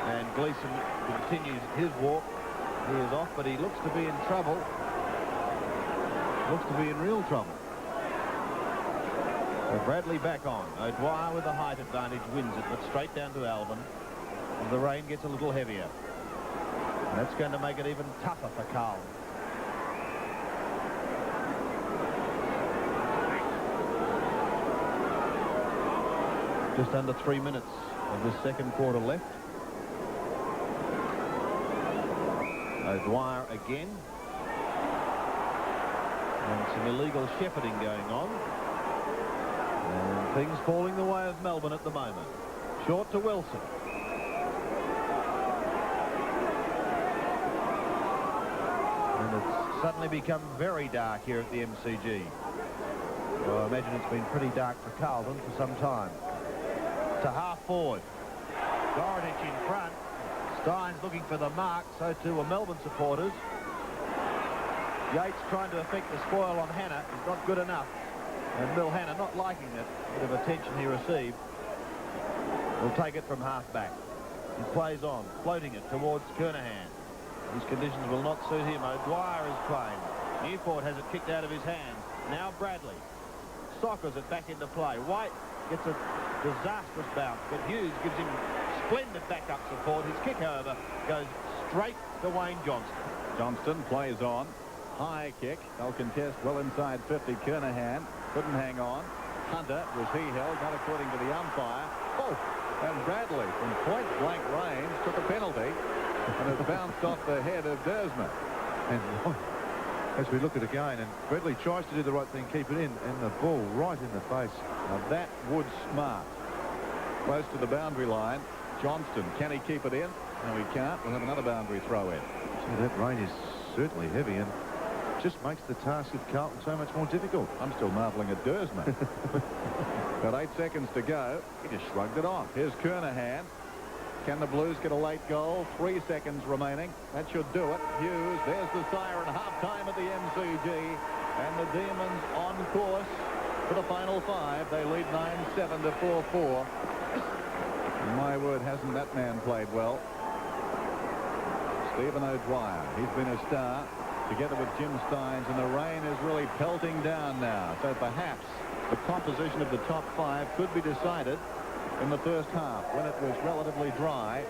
And Gleeson continues his walk. He is off, but he looks to be in trouble. Looks to be in real trouble. So Bradley back on. O'Dwyer with the height advantage wins it, but straight down to Alvin. And the rain gets a little heavier. And that's going to make it even tougher for Carl. Just under 3 minutes of this second quarter left. O'Dwyer again. And some illegal shepherding going on. And things falling the way of Melbourne at the moment. Short to Wilson. And it's suddenly become very dark here at the MCG. Well, I imagine it's been pretty dark for Carlton for some time. To half forward. Dorotich in front. Steins looking for the mark, so too are Melbourne supporters. Yates trying to affect the spoil on Hanna is not good enough. And Milhana, not liking that bit of attention he received, will take it from half back. He plays on, floating it towards Kernahan. These conditions will not suit him. O'Dwyer is playing. Newport has it kicked out of his hands. Now Bradley soccers it back into play. White gets a disastrous bounce, but Hughes gives him splendid backup support. His kick, however, goes straight to Wayne Johnston. Johnston plays on. High kick. They'll contest well inside 50. Kernahan couldn't hang on. Hunter, was he held? Not according to the umpire. Oh, and Bradley from point-blank range took a penalty and it bounced off the head of Dersmer. And As we look at it again, and Bradley tries to do the right thing, keep it in, and the ball right in the face. Now that would smart. Close to the boundary line. Johnston, can he keep it in? No, he can't. We'll have another boundary throw in. Gee, that rain is certainly heavy and just makes the task of Carlton so much more difficult. I'm still marvelling at Dursman. Got 8 seconds to go. He just shrugged it off. Here's Kernahan. Can the Blues get a late goal? 3 seconds remaining. That should do it. Hughes, there's the siren. Half-time at the MCG. And the Demons on course for the final 5. They lead 9-7 to 4-4. My word, hasn't that man played well? Stephen O'Dwyer, he's been a star, together with Jim Steins, and the rain is really pelting down now. So perhaps the composition of the top 5 could be decided in the first half when it was relatively dry.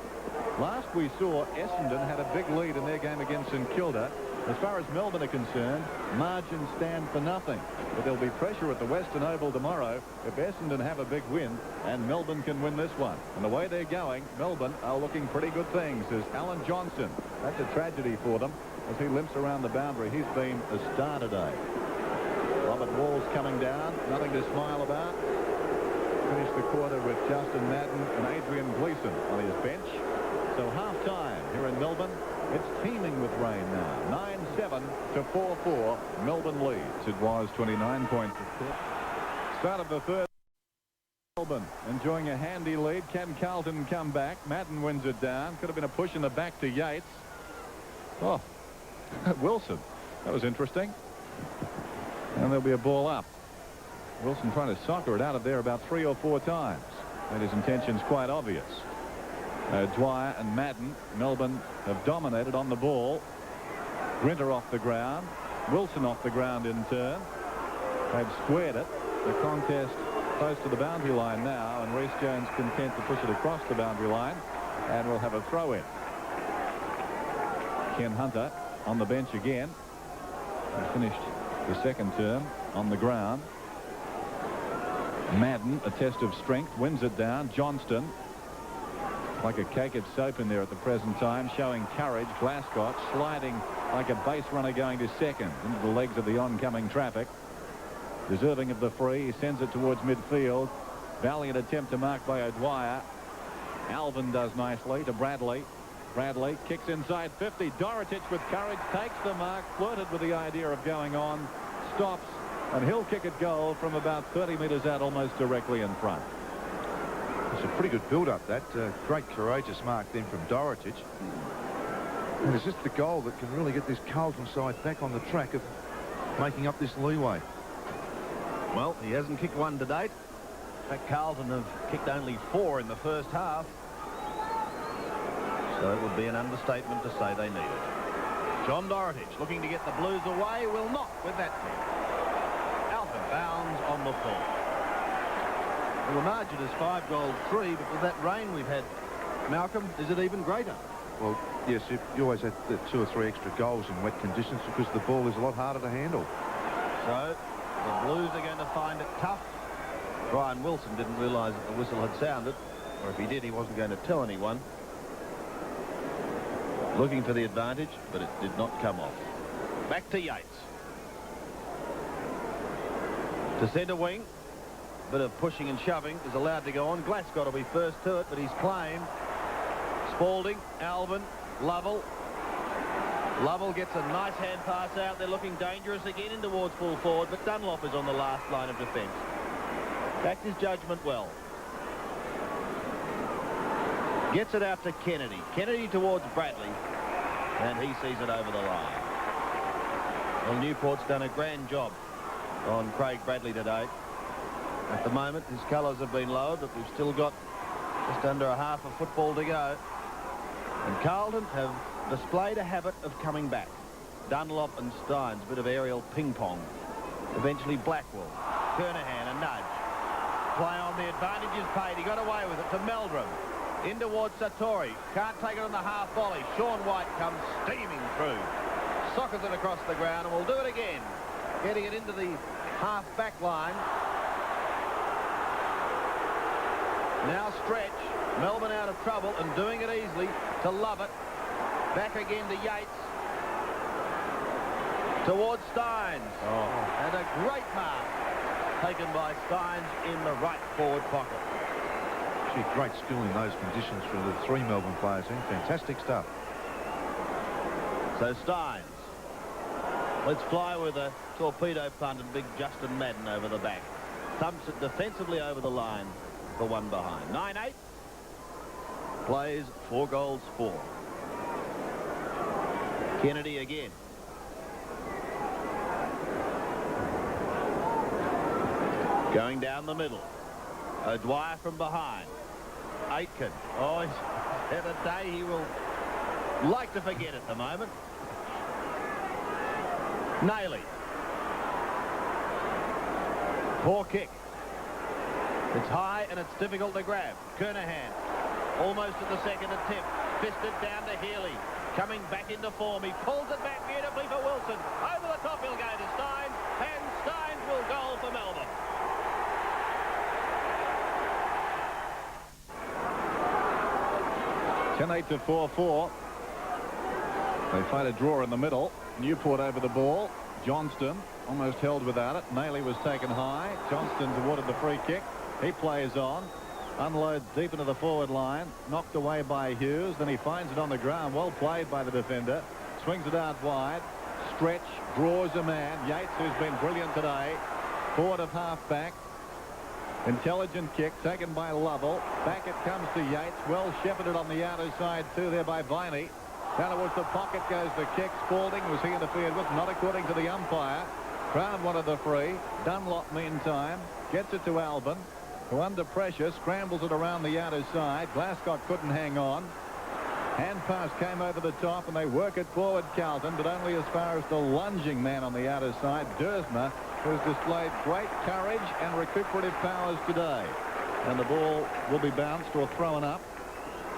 Last we saw, Essendon had a big lead in their game against St Kilda. As far as Melbourne are concerned, margins stand for nothing. But there'll be pressure at the Western Oval tomorrow if Essendon have a big win and Melbourne can win this one. And the way they're going, Melbourne are looking pretty good things. There's Alan Johnson. That's a tragedy for them as he limps around the boundary. He's been a star today. Robert Wall's coming down. Nothing to smile about. Finish the quarter with Justin Madden and Adrian Gleeson on his bench. So half-time here in Melbourne. It's teeming with rain now. 9-7 to 4-4. Melbourne leads. It was 29 points. Start of the third. Melbourne enjoying a handy lead. Can Carlton come back? Madden wins it down. Could have been a push in the back to Yates. Oh, Wilson. That was interesting. And there'll be a ball up. Wilson trying to soccer it out of there about 3 or 4 times. And his intention's quite obvious. Dwyer and Madden, Melbourne have dominated on the ball. Grinter off the ground. Wilson off the ground in turn. They've squared it. The contest close to the boundary line now, and Reece Jones content to push it across the boundary line, and we'll have a throw-in. Ken Hunter on the bench again. He finished the second term on the ground. Madden, a test of strength, wins it down. Johnston, like a cake of soap in there at the present time, showing courage. Glasgow sliding like a base runner going to second into the legs of the oncoming traffic. Deserving of the free. He sends it towards midfield. Valiant attempt to mark by O'Dwyer. Alvin does nicely to Bradley. Bradley kicks inside 50. Dorotich with courage takes the mark. Flirted with the idea of going on. Stops. And he'll kick it goal from about 30 metres out, almost directly in front. It's a pretty good build-up, that. Great courageous mark then from Dorotich. And it's just the goal that can really get this Carlton side back on the track of making up this leeway. Well, he hasn't kicked one to date. In fact, Carlton have kicked only 4 in the first half. So it would be an understatement to say they need it. John Dorotich looking to get the Blues away, will not with that kick. Out of bounds on the full. Well, the margin is 5-3, but with that rain we've had, Malcolm, is it even greater? Well, yes, you always had the 2 or 3 extra goals in wet conditions because the ball is a lot harder to handle. So the Blues are going to find it tough. Brian Wilson didn't realise that the whistle had sounded, or if he did, he wasn't going to tell anyone. Looking for the advantage, but it did not come off. Back to Yates. To centre wing. Bit of pushing and shoving is allowed to go on. Glasgow will be first to it, but he's claimed. Spalding, Alvin, Lovell. Lovell gets a nice hand pass out. They're looking dangerous again in towards full forward, but Dunlop is on the last line of defence. Backed his judgment well. Gets it out to Kennedy. Kennedy towards Bradley, and he sees it over the line. Well, Newport's done a grand job on Craig Bradley today. At the moment, his colours have been lowered, but we've still got just under a half of football to go. And Carlton have displayed a habit of coming back. Dunlop and Steins, a bit of aerial ping-pong. Eventually Blackwell. Kernahan, a nudge. Play on, the advantage is paid. He got away with it to Meldrum. In towards Satori. Can't take it on the half volley. Sean White comes steaming through. Sockers it across the ground, and we'll do it again. Getting it into the half back line. Now stretch. Melbourne out of trouble and doing it easily to Lovett. Back again to Yates. towards Steins. And a great mark taken by Steins in the right forward pocket. Gee, great skill in those conditions for the 3 Melbourne players. Fantastic stuff. So Steins. Let's fly with a torpedo punt and big Justin Madden over the back. Thumps it defensively over the line for one behind. 9-8. Plays 4 goals 4. Kennedy again. Going down the middle. O'Dwyer from behind. Aitken. Oh, he's had a day he will like to forget at the moment. Nailey. Poor kick. It's high and it's difficult to grab. Kernahan almost at the second attempt. Fisted down to Healy. Coming back into form. He pulls it back beautifully for Wilson. Over the top he'll go to Steins. And Steins will goal for Melbourne. $10-8 to 4-4. They fight a draw in the middle. Newport over the ball. Johnston almost held without it. Nailey was taken high. Johnston's awarded the free kick. He plays on. Unloads deep into the forward line. Knocked away by Hughes. Then he finds it on the ground. Well played by the defender. Swings it out wide. Stretch. Draws a man. Yates, who's been brilliant today. Forward of half back. Intelligent kick taken by Lovell. Back it comes to Yates. Well shepherded on the outer side too there by Viney. Down towards the pocket goes the kick. Spalding was he interfered with, not according to the umpire. Crown wanted the free. Dunlop meantime gets it to Alban, who under pressure scrambles it around the outer side. Glasgow couldn't hang on. Hand pass came over the top and they work it forward, Carlton, but only as far as the lunging man on the outer side, Dersma, who's displayed great courage and recuperative powers today. And the ball will be bounced or thrown up,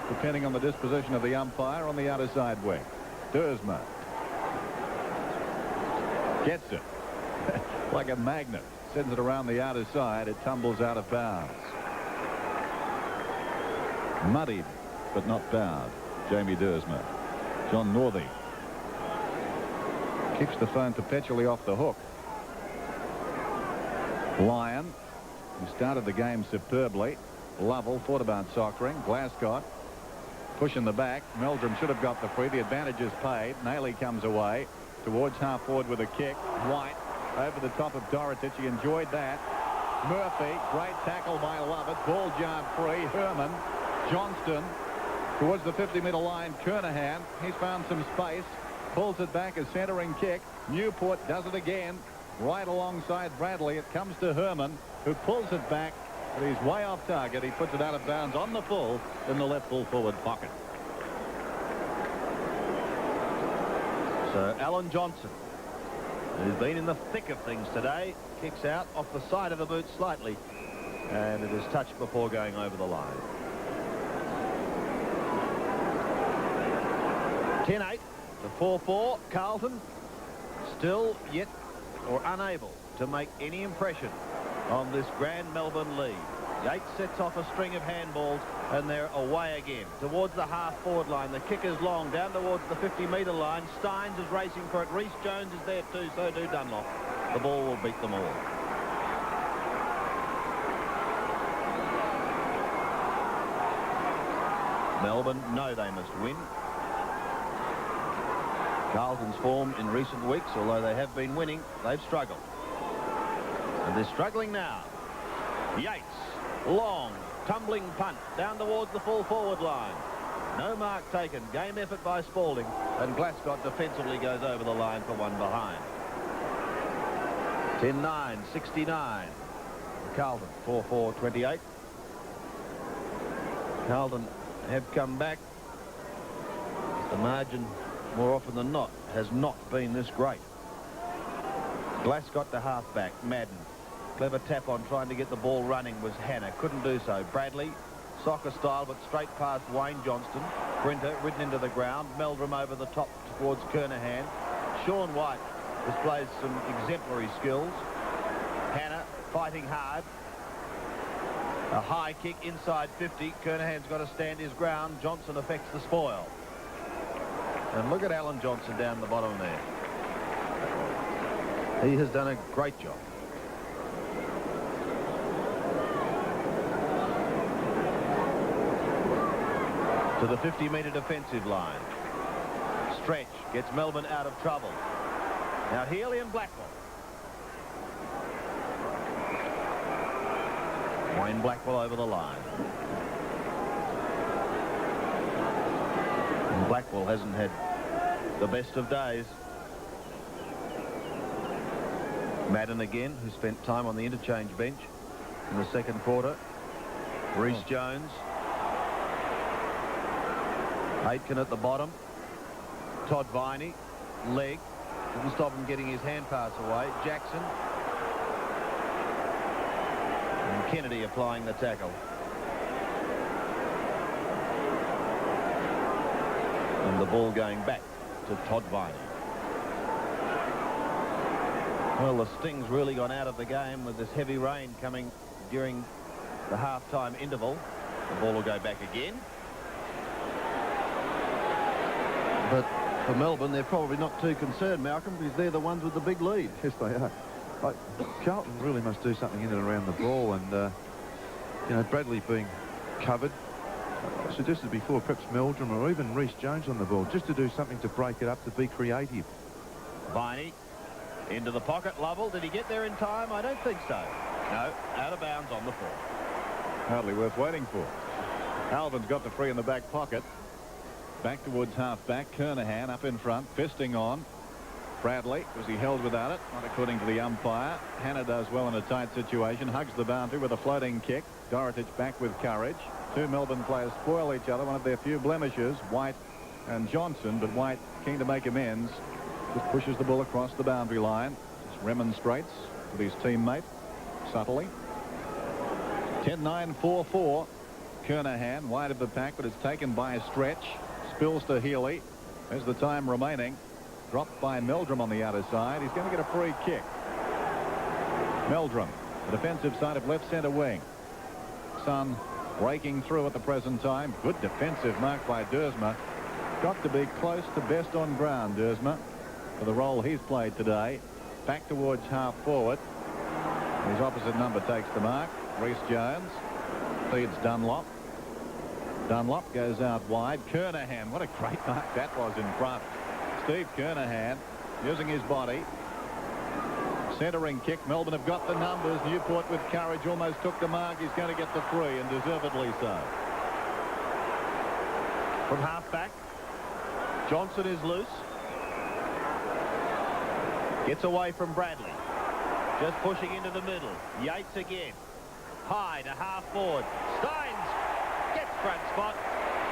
depending on the disposition of the umpire on the outer side wing. Dersma gets it like a magnet, sends it around the outer side. It tumbles out of bounds. Muddied but not bowed. Jamie Dersma. John Northey keeps the phone perpetually off the hook. Lyon, who started the game superbly. Lovell thought about soccering. Glasgow pushing the back. Meldrum should have got the free. The advantage is paid. Nailey comes away towards half forward with a kick. White over the top of Dorotich. He enjoyed that. Murphy, great tackle by Lovett. Ball jarred free. Herman, Johnston towards the 50-metre line. Kernahan, he's found some space. Pulls it back, a centering kick. Newport does it again. Right alongside Bradley. It comes to Herman, who pulls it back. But he's way off target. He puts it out of bounds on the full in the left full forward pocket. So Alan Johnson, who's been in the thick of things today, kicks out off the side of the boot slightly, and it is touched before going over the line. 10-8 to 4-4. Carlton still yet or unable to make any impression on this grand Melbourne lead. Yates sets off a string of handballs and they're away again towards the half forward line. The kick is long down towards the 50-metre line. Steins is racing for it. Reece Jones is there too, so do Dunlop. The ball will beat them all. Melbourne know they must win. Carlton's form in recent weeks, although they have been winning, they've struggled. And they're struggling now. Yates, long, tumbling punt down towards the full forward line. No mark taken. Game effort by Spalding. And Glasgow defensively goes over the line for one behind. 10-9, 69. Carlton, 4-4, 28. Carlton have come back. The margin, more often than not, has not been this great. Glasgow to half-back. Madden. Clever tap on trying to get the ball running was Hannah. Couldn't do so. Bradley, soccer style, but straight past Wayne Johnston. Brinter ridden into the ground. Meldrum over the top towards Kernahan. Sean White displays some exemplary skills. Hannah fighting hard. A high kick inside 50. Kernahan's got to stand his ground. Johnson affects the spoil. And look at Alan Johnson down the bottom there. He has done a great job. To the 50-metre defensive line. Stretch gets Melbourne out of trouble. Now Healy and Blackwell. Wayne Blackwell over the line. And Blackwell hasn't had the best of days. Madden again, who spent time on the interchange bench in the second quarter. Reece Jones. Aitken at the bottom. Todd Viney. Leg. Didn't stop him getting his hand pass away. Jackson. And Kennedy applying the tackle. And the ball going back to Todd Viney. Well, the sting's really gone out of the game with this heavy rain coming during the half-time interval. The ball will go back again. But for Melbourne, they're probably not too concerned, Malcolm, because they're the ones with the big lead. Yes, they are. Carlton really must do something in and around the ball, and you know, Bradley being covered. I suggested before, perhaps Meldrum or even Reece Jones on the ball, just to do something to break it up, to be creative. Viney into the pocket. Lovell, did he get there in time? I don't think so. No, out of bounds on the 4. Hardly worth waiting for. Alvin's got the free in the back pocket. Back towards half-back. Kernahan up in front, fisting on. Bradley, was he held without it? Not according to the umpire. Hannah does well in a tight situation. Hugs the boundary with a floating kick. Dorotic back with courage. Two Melbourne players spoil each other. One of their few blemishes, White and Johnson, but White keen to make amends. Just pushes the ball across the boundary line. Just remonstrates with his teammate subtly. 10-9-4-4. Kernahan wide of the pack, but it's taken by a Stretch. Spills to Healy. There's the time remaining. Dropped by Meldrum on the outer side. He's going to get a free kick. Meldrum, the defensive side of left centre wing. Sun breaking through at the present time. Good defensive mark by Dersma. Got to be close to best on ground, Dersma, for the role he's played today. Back towards half forward. His opposite number takes the mark. Reece Jones feeds Dunlop. Dunlop goes out wide. Kernahan, what a great mark that was in front. Steve Kernahan using his body. Centering kick. Melbourne have got the numbers. Newport with courage almost took the mark. He's going to get the 3, and deservedly so. From half-back, Johnson is loose. Gets away from Bradley. Just pushing into the middle. Yates again. High to half forward. Steins gets front spot,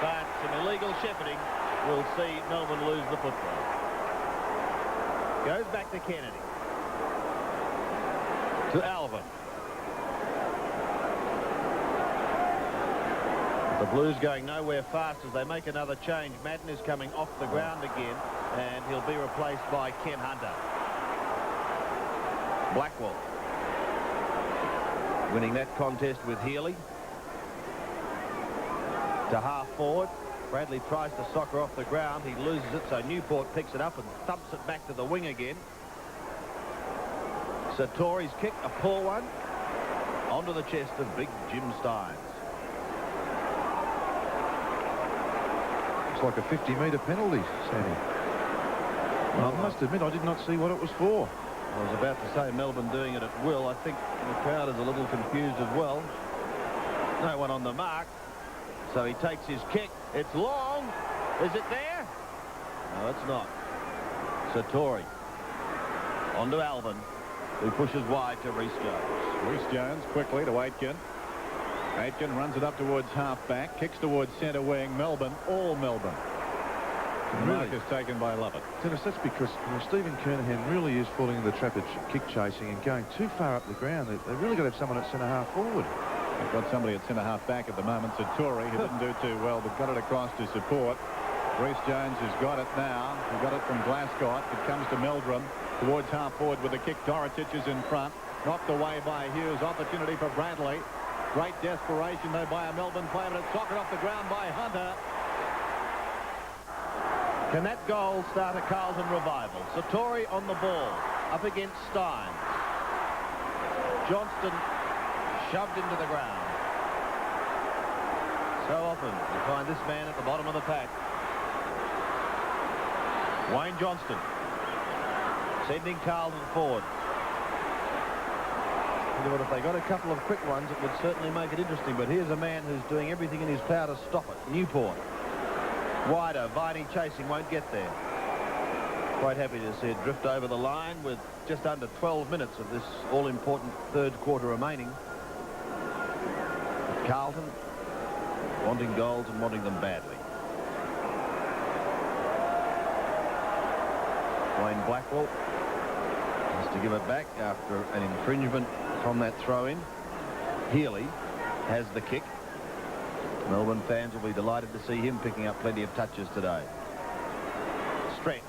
but some illegal shepherding will see Melbourne lose the football. Goes back to Kennedy. To Alvin. The Blues going nowhere fast as they make another change. Madden is coming off the ground again, and he'll be replaced by Ken Hunter. Blackwell winning that contest with Healy. To half forward. Bradley tries to soccer off the ground. He loses it, so Newport picks it up and thumps it back to the wing again. Satori's kick, a poor one, onto the chest of big Jim Steins. It's like a 50-metre penalty, Sammy. Well, I must admit, I did not see what it was for. I was about to say Melbourne doing it at will. I think the crowd is a little confused as well. No one on the mark. So he takes his kick. It's long. Is it there? No, it's not. Satori. On to Alvin, who pushes wide to Reece Jones. Reece Jones quickly to Aitken. Aitken runs it up towards half-back. Kicks towards centre wing. Melbourne, all Melbourne. The mark is taken by Lovett. Dennis, that's because Stephen Kernahan really is falling in the trap of kick chasing and going too far up the ground. They've really got to have someone at centre-half forward. They've got somebody at centre-half back at the moment. Satori, who didn't do too well, but got it across to support. Reece Jones has got it now. He got it from Glasgow. It comes to Meldrum towards half forward with a kick. Dorotic is in front. Knocked away by Hughes. Opportunity for Bradley. Great desperation, though, by a Melbourne player, but it's soccered off the ground by Hunter. Can that goal start a Carlton revival? Satori on the ball. up against Stein. Johnston shoved into the ground. So often you find this man at the bottom of the pack. Wayne Johnston sending Carlton forward. But if they got a couple of quick ones, it would certainly make it interesting. But here's a man who's doing everything in his power to stop it. Newport. Wider. Viney chasing, won't get there. Quite happy to see it drift over the line with just under 12 minutes of this all-important third quarter remaining. Carlton wanting goals and wanting them badly. Wayne Blackwell has to give it back after an infringement from that throw-in. Healy has the kick. Melbourne fans will be delighted to see him picking up plenty of touches today. Stretch.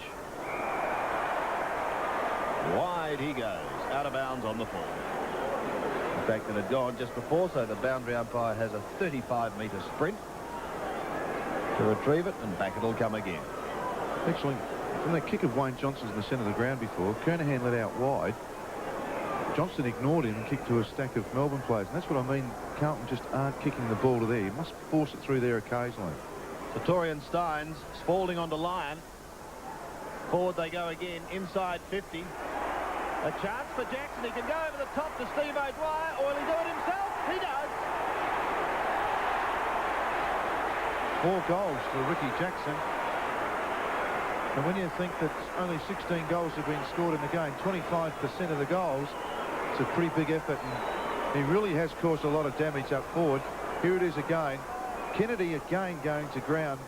Wide he goes. Out of bounds on the full. In fact, it had gone just before, so the boundary umpire has a 35-metre sprint to retrieve it, and back it'll come again. Actually, from that kick of Wayne Johnston's in the centre of the ground before, Kernahan let out wide. Johnston ignored him and kicked to a stack of Melbourne players. And that's what I mean. Carlton just aren't kicking the ball to there. You must force it through there occasionally. Sartorian Steins, Spalding onto Lyon. Forward they go again, inside 50. A chance for Jackson. He can go over the top to Steve O'Dwyer, or will he do it himself? He does. 4 goals for Ricky Jackson. And when you think that only 16 goals have been scored in the game, 25% of the goals, it's a pretty big effort, and he really has caused a lot of damage up forward. Here it is again. Kennedy again going to ground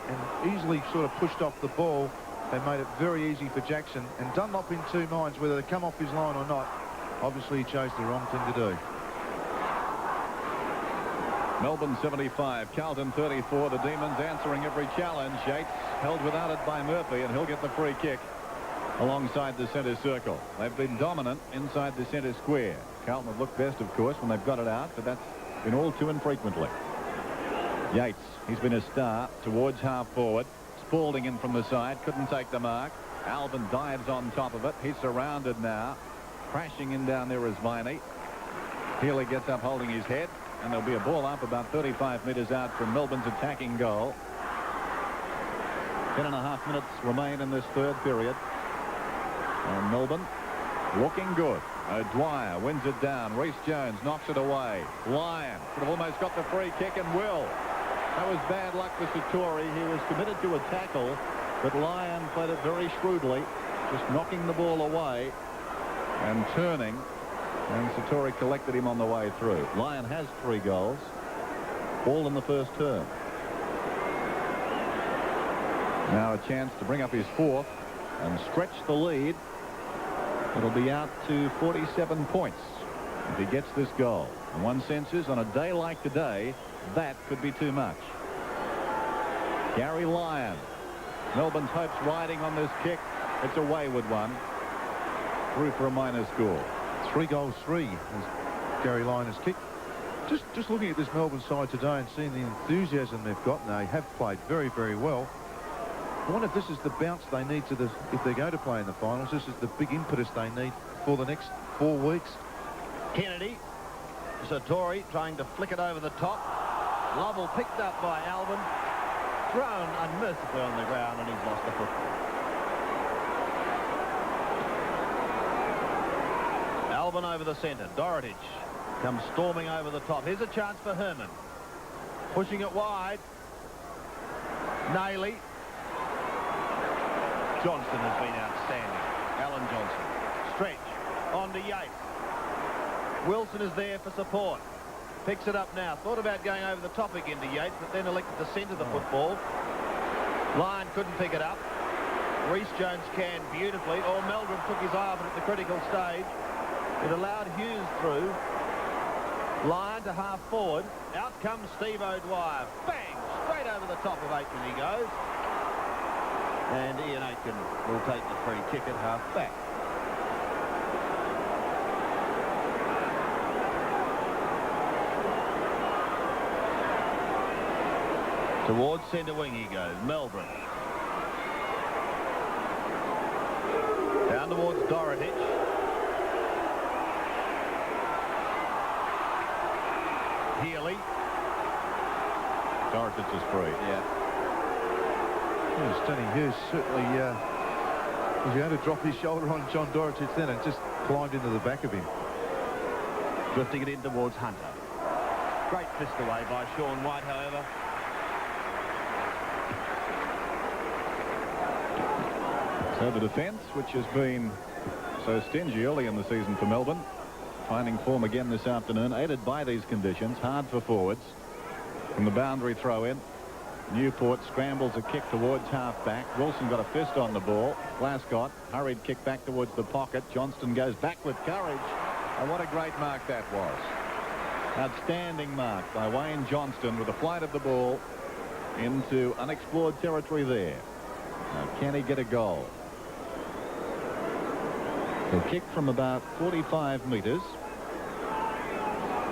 and easily sort of pushed off the ball and made it very easy for Jackson. And Dunlop in 2 minds whether to come off his line or not. Obviously he chose the wrong thing to do. Melbourne 75, Carlton 34. The Demons answering every challenge. Yates held without it by Murphy, and he'll get the free kick alongside the centre circle. They've been dominant inside the centre square. Carlton have looked best, of course, when they've got it out, but that's been all too infrequently. Yates, he's been a star towards half forward. Spalding in from the side, couldn't take the mark. Alvin dives on top of it. He's surrounded now. Crashing in down there is Viney. Healy gets up holding his head, and there'll be a ball up about 35 metres out from Melbourne's attacking goal. 10.5 minutes remain in this third period. And Melbourne looking good. O'Dwyer wins it down. Rhys Jones knocks it away. Lyon could have almost got the free kick, and will. That was bad luck for Sartori. He was committed to a tackle, but Lyon played it very shrewdly, just knocking the ball away and turning, and Sartori collected him on the way through. Lyon has 3 goals, all in the first term. Now a chance to bring up his 4th and stretch the lead. It'll be out to 47 points if he gets this goal. In one sense is, on a day like today, that could be too much. Gary Lyon. Melbourne's hopes riding on this kick. It's a wayward one. Through for a minor score. 3 goals, 3 as Gary Lyon has kicked. Just looking at this Melbourne side today and seeing the enthusiasm they've got, and they have played very, very well. I wonder if this is the bounce they need to if they're going to play in the finals. This is the big impetus they need for the next 4 weeks. Kennedy. Sartori trying to flick it over the top. Lovell picked up by Alvin. Thrown unmercifully on the ground, and he's lost the football. Alvin over the centre. Dorotich comes storming over the top. Here's a chance for Herman. Pushing it wide. Nailey. Johnston has been outstanding. Alan Johnston. Stretch. On to Yates. Wilson is there for support. Picks it up now. Thought about going over the top again to Yates, but then elected to centre the football. Lyon couldn't pick it up. Rhys Jones can beautifully. Or Meldrum took his eye off it at the critical stage. It allowed Hughes through. Lyon to half forward. Out comes Steve O'Dwyer. Bang! Straight over the top of Aitken he goes. And Ian Aitken will take the free kick at half back. Towards centre wing he goes. Melbourne. Down to towards Dorotich. Healy. Dorotich is free. Yeah. Stanley Hughes certainly was going to drop his shoulder on John Dorotich then and just climbed into the back of him. Drifting it in towards Hunter. Great fist away by Sean White, however. So the defence, which has been so stingy early in the season for Melbourne, finding form again this afternoon, aided by these conditions. Hard for forwards. From the boundary throw in, Newport scrambles a kick towards half-back. Wilson got a fist on the ball. Glascott, hurried kick back towards the pocket. Johnston goes back with courage. And what a great mark that was. Outstanding mark by Wayne Johnston with the flight of the ball into unexplored territory there. Now, can he get a goal? A kick from about 45 metres.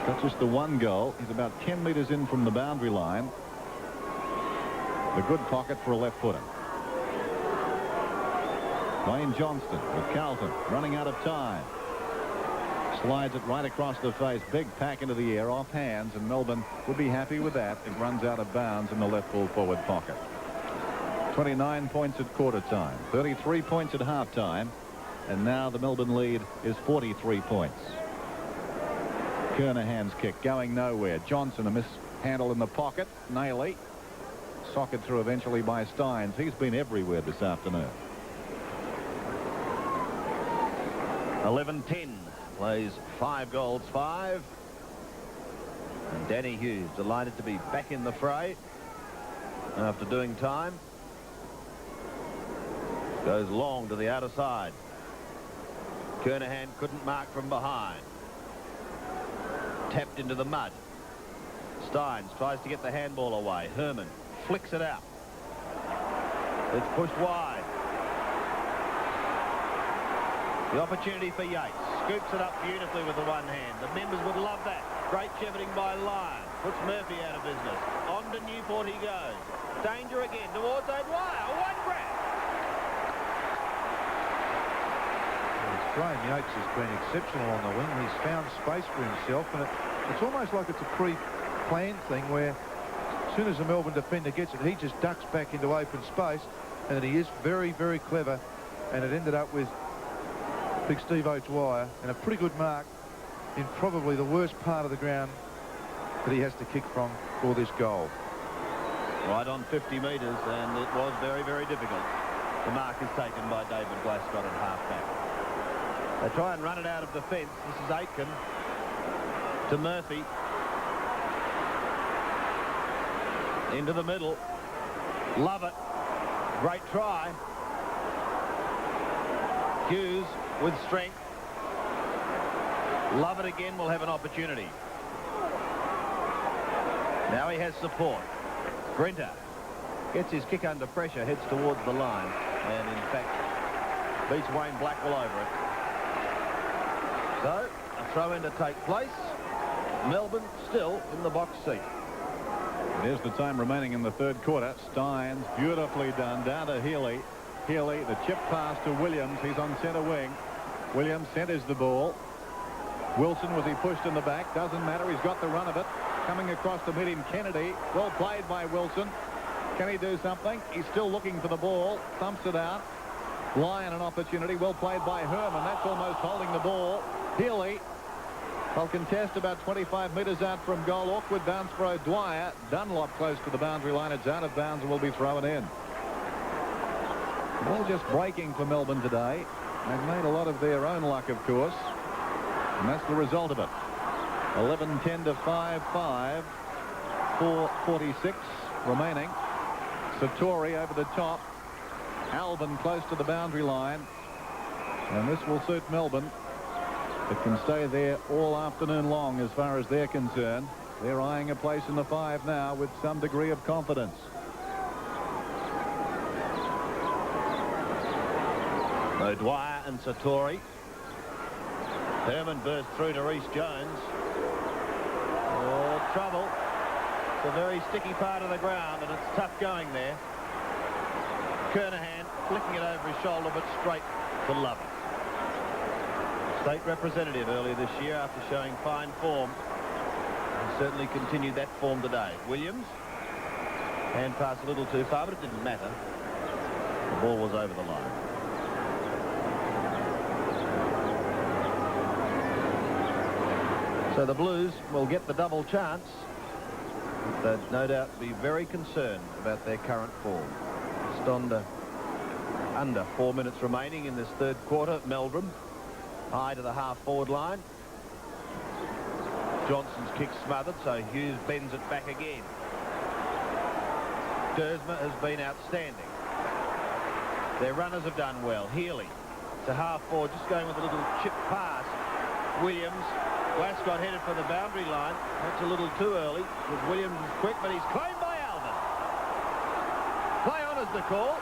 That's just the one goal. He's about 10 metres in from the boundary line. The good pocket for a left footer. Wayne Johnston with Carlton running out of time. Slides it right across the face. Big pack into the air off hands, and Melbourne will be happy with that. It runs out of bounds in the left full forward pocket. 29 points at quarter time, 33 points at half time, and now the Melbourne lead is 43 points. Kernahan's kick going nowhere. Johnson a mishandle in the pocket. Nailey socket through eventually by Steins. He's been everywhere this afternoon. 11-10. Plays 5 goals, 5. And Danny Hughes delighted to be back in the fray after doing time. Goes long to the outer side. Kernahan couldn't mark from behind. Tapped into the mud. Steins tries to get the handball away. Herman flicks it out. It's pushed wide. The opportunity for Yates. Scoops it up beautifully with the one hand. The members would love that. Great shepherding by Lyon. Puts Murphy out of business. On to Newport he goes. Danger again towards O'Dwyer. One grab. Graham Yates has been exceptional on the wing. He's found space for himself, and it's almost like it's a pre-planned thing where as soon as the Melbourne defender gets it, he just ducks back into open space, and then he is very, very clever, and it ended up with big Steve O'Dwyer and a pretty good mark in probably the worst part of the ground that he has to kick from for this goal. Right on 50 metres, and it was very, very difficult. The mark is taken by David Glascott at half-back. They try and run it out of defence. This is Aitken to Murphy. Into the middle. Love it. Great try. Hughes with strength. Love it again will have an opportunity. Now he has support. Grinter gets his kick under pressure, heads towards the line, and in fact beats Wayne Blackwell over it. So, a throw-in to take place. Melbourne still in the box seat. There's the time remaining in the third quarter. Steins, beautifully done, down to Healy. Healy, the chip pass to Williams. He's on centre wing. Williams centres the ball. Wilson, was he pushed in the back? Doesn't matter, he's got the run of it. Coming across to meet him, Kennedy. Well played by Wilson. Can he do something? He's still looking for the ball. Thumps it out. Lyon an opportunity. Well played by Herman. That's almost holding the ball. Healy will contest about 25 metres out from goal. Awkward bounce for O'Dwyer. Dunlop close to the boundary line. It's out of bounds and will be thrown in. Ball just breaking for Melbourne today. They've made a lot of their own luck, of course. And that's the result of it. 11-10 to 5-5. 4:46 remaining. Satori over the top. Alvin close to the boundary line. And this will suit Melbourne. It can stay there all afternoon long as far as they're concerned. They're eyeing a place in the 5 now with some degree of confidence. O'Dwyer and Satori. Herman burst through to Reece Jones. Oh, trouble. It's a very sticky part of the ground, and it's tough going there. Kernahan flicking it over his shoulder, but straight for Lovett. State representative earlier this year after showing fine form. And certainly continued that form today. Williams. Hand pass a little too far, but it didn't matter. The ball was over the line. So the Blues will get the double chance. They'd no doubt be very concerned about their current form. Just under 4 minutes remaining in this third quarter. Melbourne high to the half-forward line. Johnson's kick smothered, so Hughes bends it back again. Dersma has been outstanding. Their runners have done well. Healy to half-forward, just going with a little chip pass. Williams. Glasgow headed for the boundary line. That's a little too early. With Williams is quick, but he's claimed by Alvin. Play on is the call.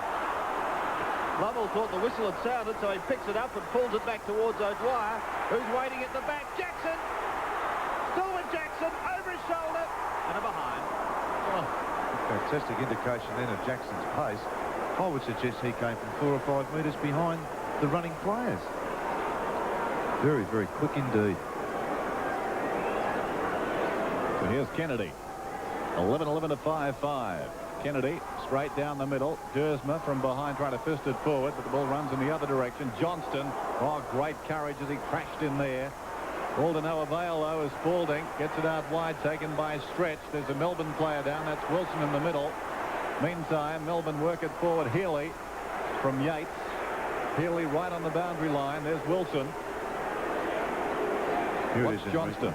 Lovell thought the whistle had sounded, so he picks it up and pulls it back towards O'Dwyer, who's waiting at the back. Jackson! Still with Jackson, over his shoulder, and a behind. Oh, fantastic indication then of Jackson's pace. I would suggest he came from 4 or 5 metres behind the running players. Very, very quick indeed. So here's Kennedy. 11-11 to 5-5. Kennedy straight down the middle. Dersma from behind trying to fist it forward, but the ball runs in the other direction. Johnston, oh, great courage as he crashed in there. All to no avail, though, as Spalding gets it out wide, taken by Stretch. There's a Melbourne player down. That's Wilson in the middle. Meantime, Melbourne work it forward. Healy from Yates. Healy right on the boundary line. There's Wilson. Here What's it is, Johnston?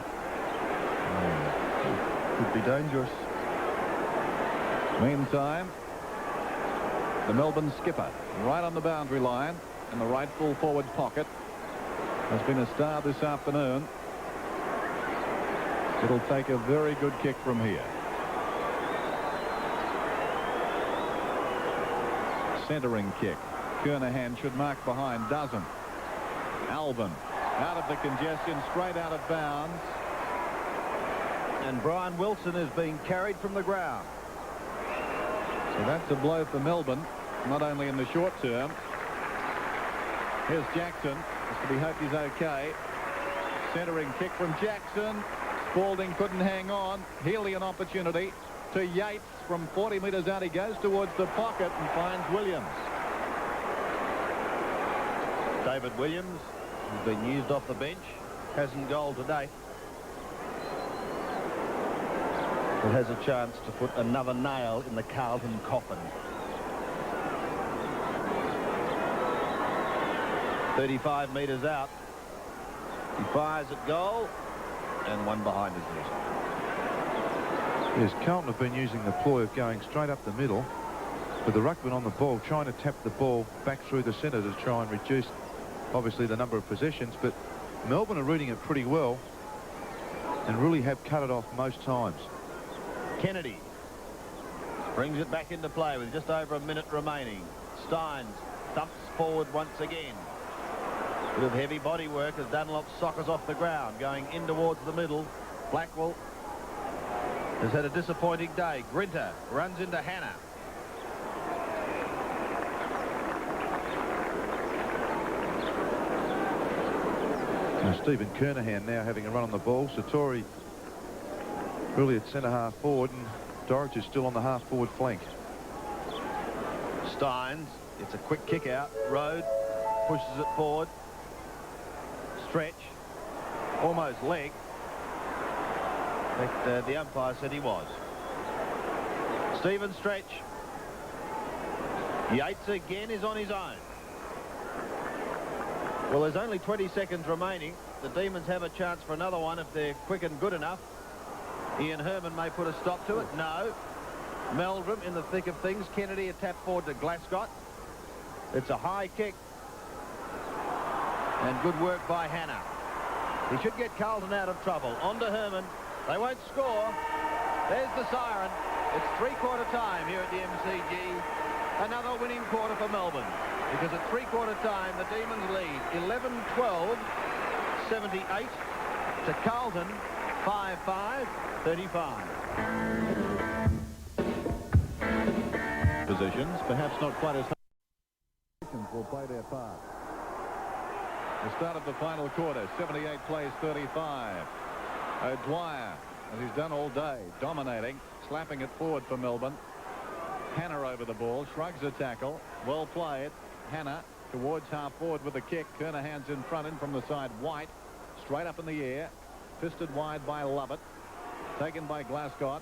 Could be dangerous. Meantime, the Melbourne skipper right on the boundary line in the right full forward pocket has been a star this afternoon. It'll take a very good kick from here. Centering kick. Kernahan should mark behind, doesn't. Alvin out of the congestion, straight out of bounds. And Brian Wilson is being carried from the ground. So that's a blow for Melbourne, not only in the short term. Here's Jackson. Has to be hoped he's okay. Centering kick from Jackson. Spalding couldn't hang on. Healy an opportunity to Yates from 40 metres out. He goes towards the pocket and finds Williams. David Williams, who's been used off the bench, hasn't goaled to date. But has a chance to put another nail in the Carlton coffin. 35 metres out. He fires at goal, and one behind his net. Yes, Carlton have been using the ploy of going straight up the middle with the ruckman on the ball, trying to tap the ball back through the centre to try and reduce, obviously, the number of possessions. But Melbourne are reading it pretty well and really have cut it off most times. Kennedy brings it back into play with just over a minute remaining. Steins dumps forward once again. Bit of heavy body work as Dunlop soccers off the ground, going in towards the middle. Blackwell has had a disappointing day. Grinter runs into Hannah. Now Stephen Kernahan now having a run on the ball. Satori really at centre half forward, and Dorridge is still on the half forward flank. Steins, it's a quick kick out. Rode pushes it forward. Stretch, almost leg. But the umpire said he was. Stephen Stretch. Yates again is on his own. Well, there's only 20 seconds remaining. The Demons have a chance for another one if they're quick and good enough. Ian Herman may put a stop to it. No. Meldrum in the thick of things. Kennedy a tap forward to Glasgow. It's a high kick. And good work by Hannah. He should get Carlton out of trouble. On to Herman. They won't score. There's the siren. It's three-quarter time here at the MCG. Another winning quarter for Melbourne. Because at three-quarter time, the Demons lead 11-12, 78 to Carlton, 5-5, 35. Positions, perhaps not quite as high. Will play their part. The start of the final quarter. 78 plays 35. O'Dwyer, as he's done all day, dominating, slapping it forward for Melbourne. Hannah over the ball, shrugs a tackle. Well played. Hannah towards half forward with a kick. Kernahan's in front, in from the side. White straight up in the air. Fisted wide by Lovett. Taken by Glasgow.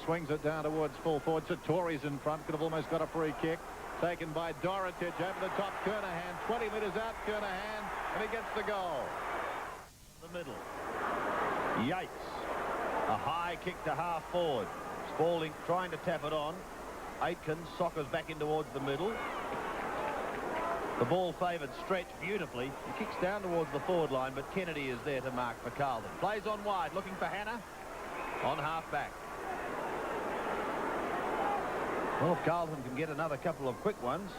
Swings it down towards full forward. Satori's in front. Could have almost got a free kick. Taken by Dorotich over the top. Kernahan 20 metres out. Kernahan, and he gets the goal. The middle. Yates. A high kick to half forward. Spalding trying to tap it on. Aitken soccers back in towards the middle. The ball favoured Stretch beautifully. He kicks down towards the forward line, but Kennedy is there to mark for Carlton. Plays on wide, looking for Hannah. On half back. Well, if Carlton can get another couple of quick ones,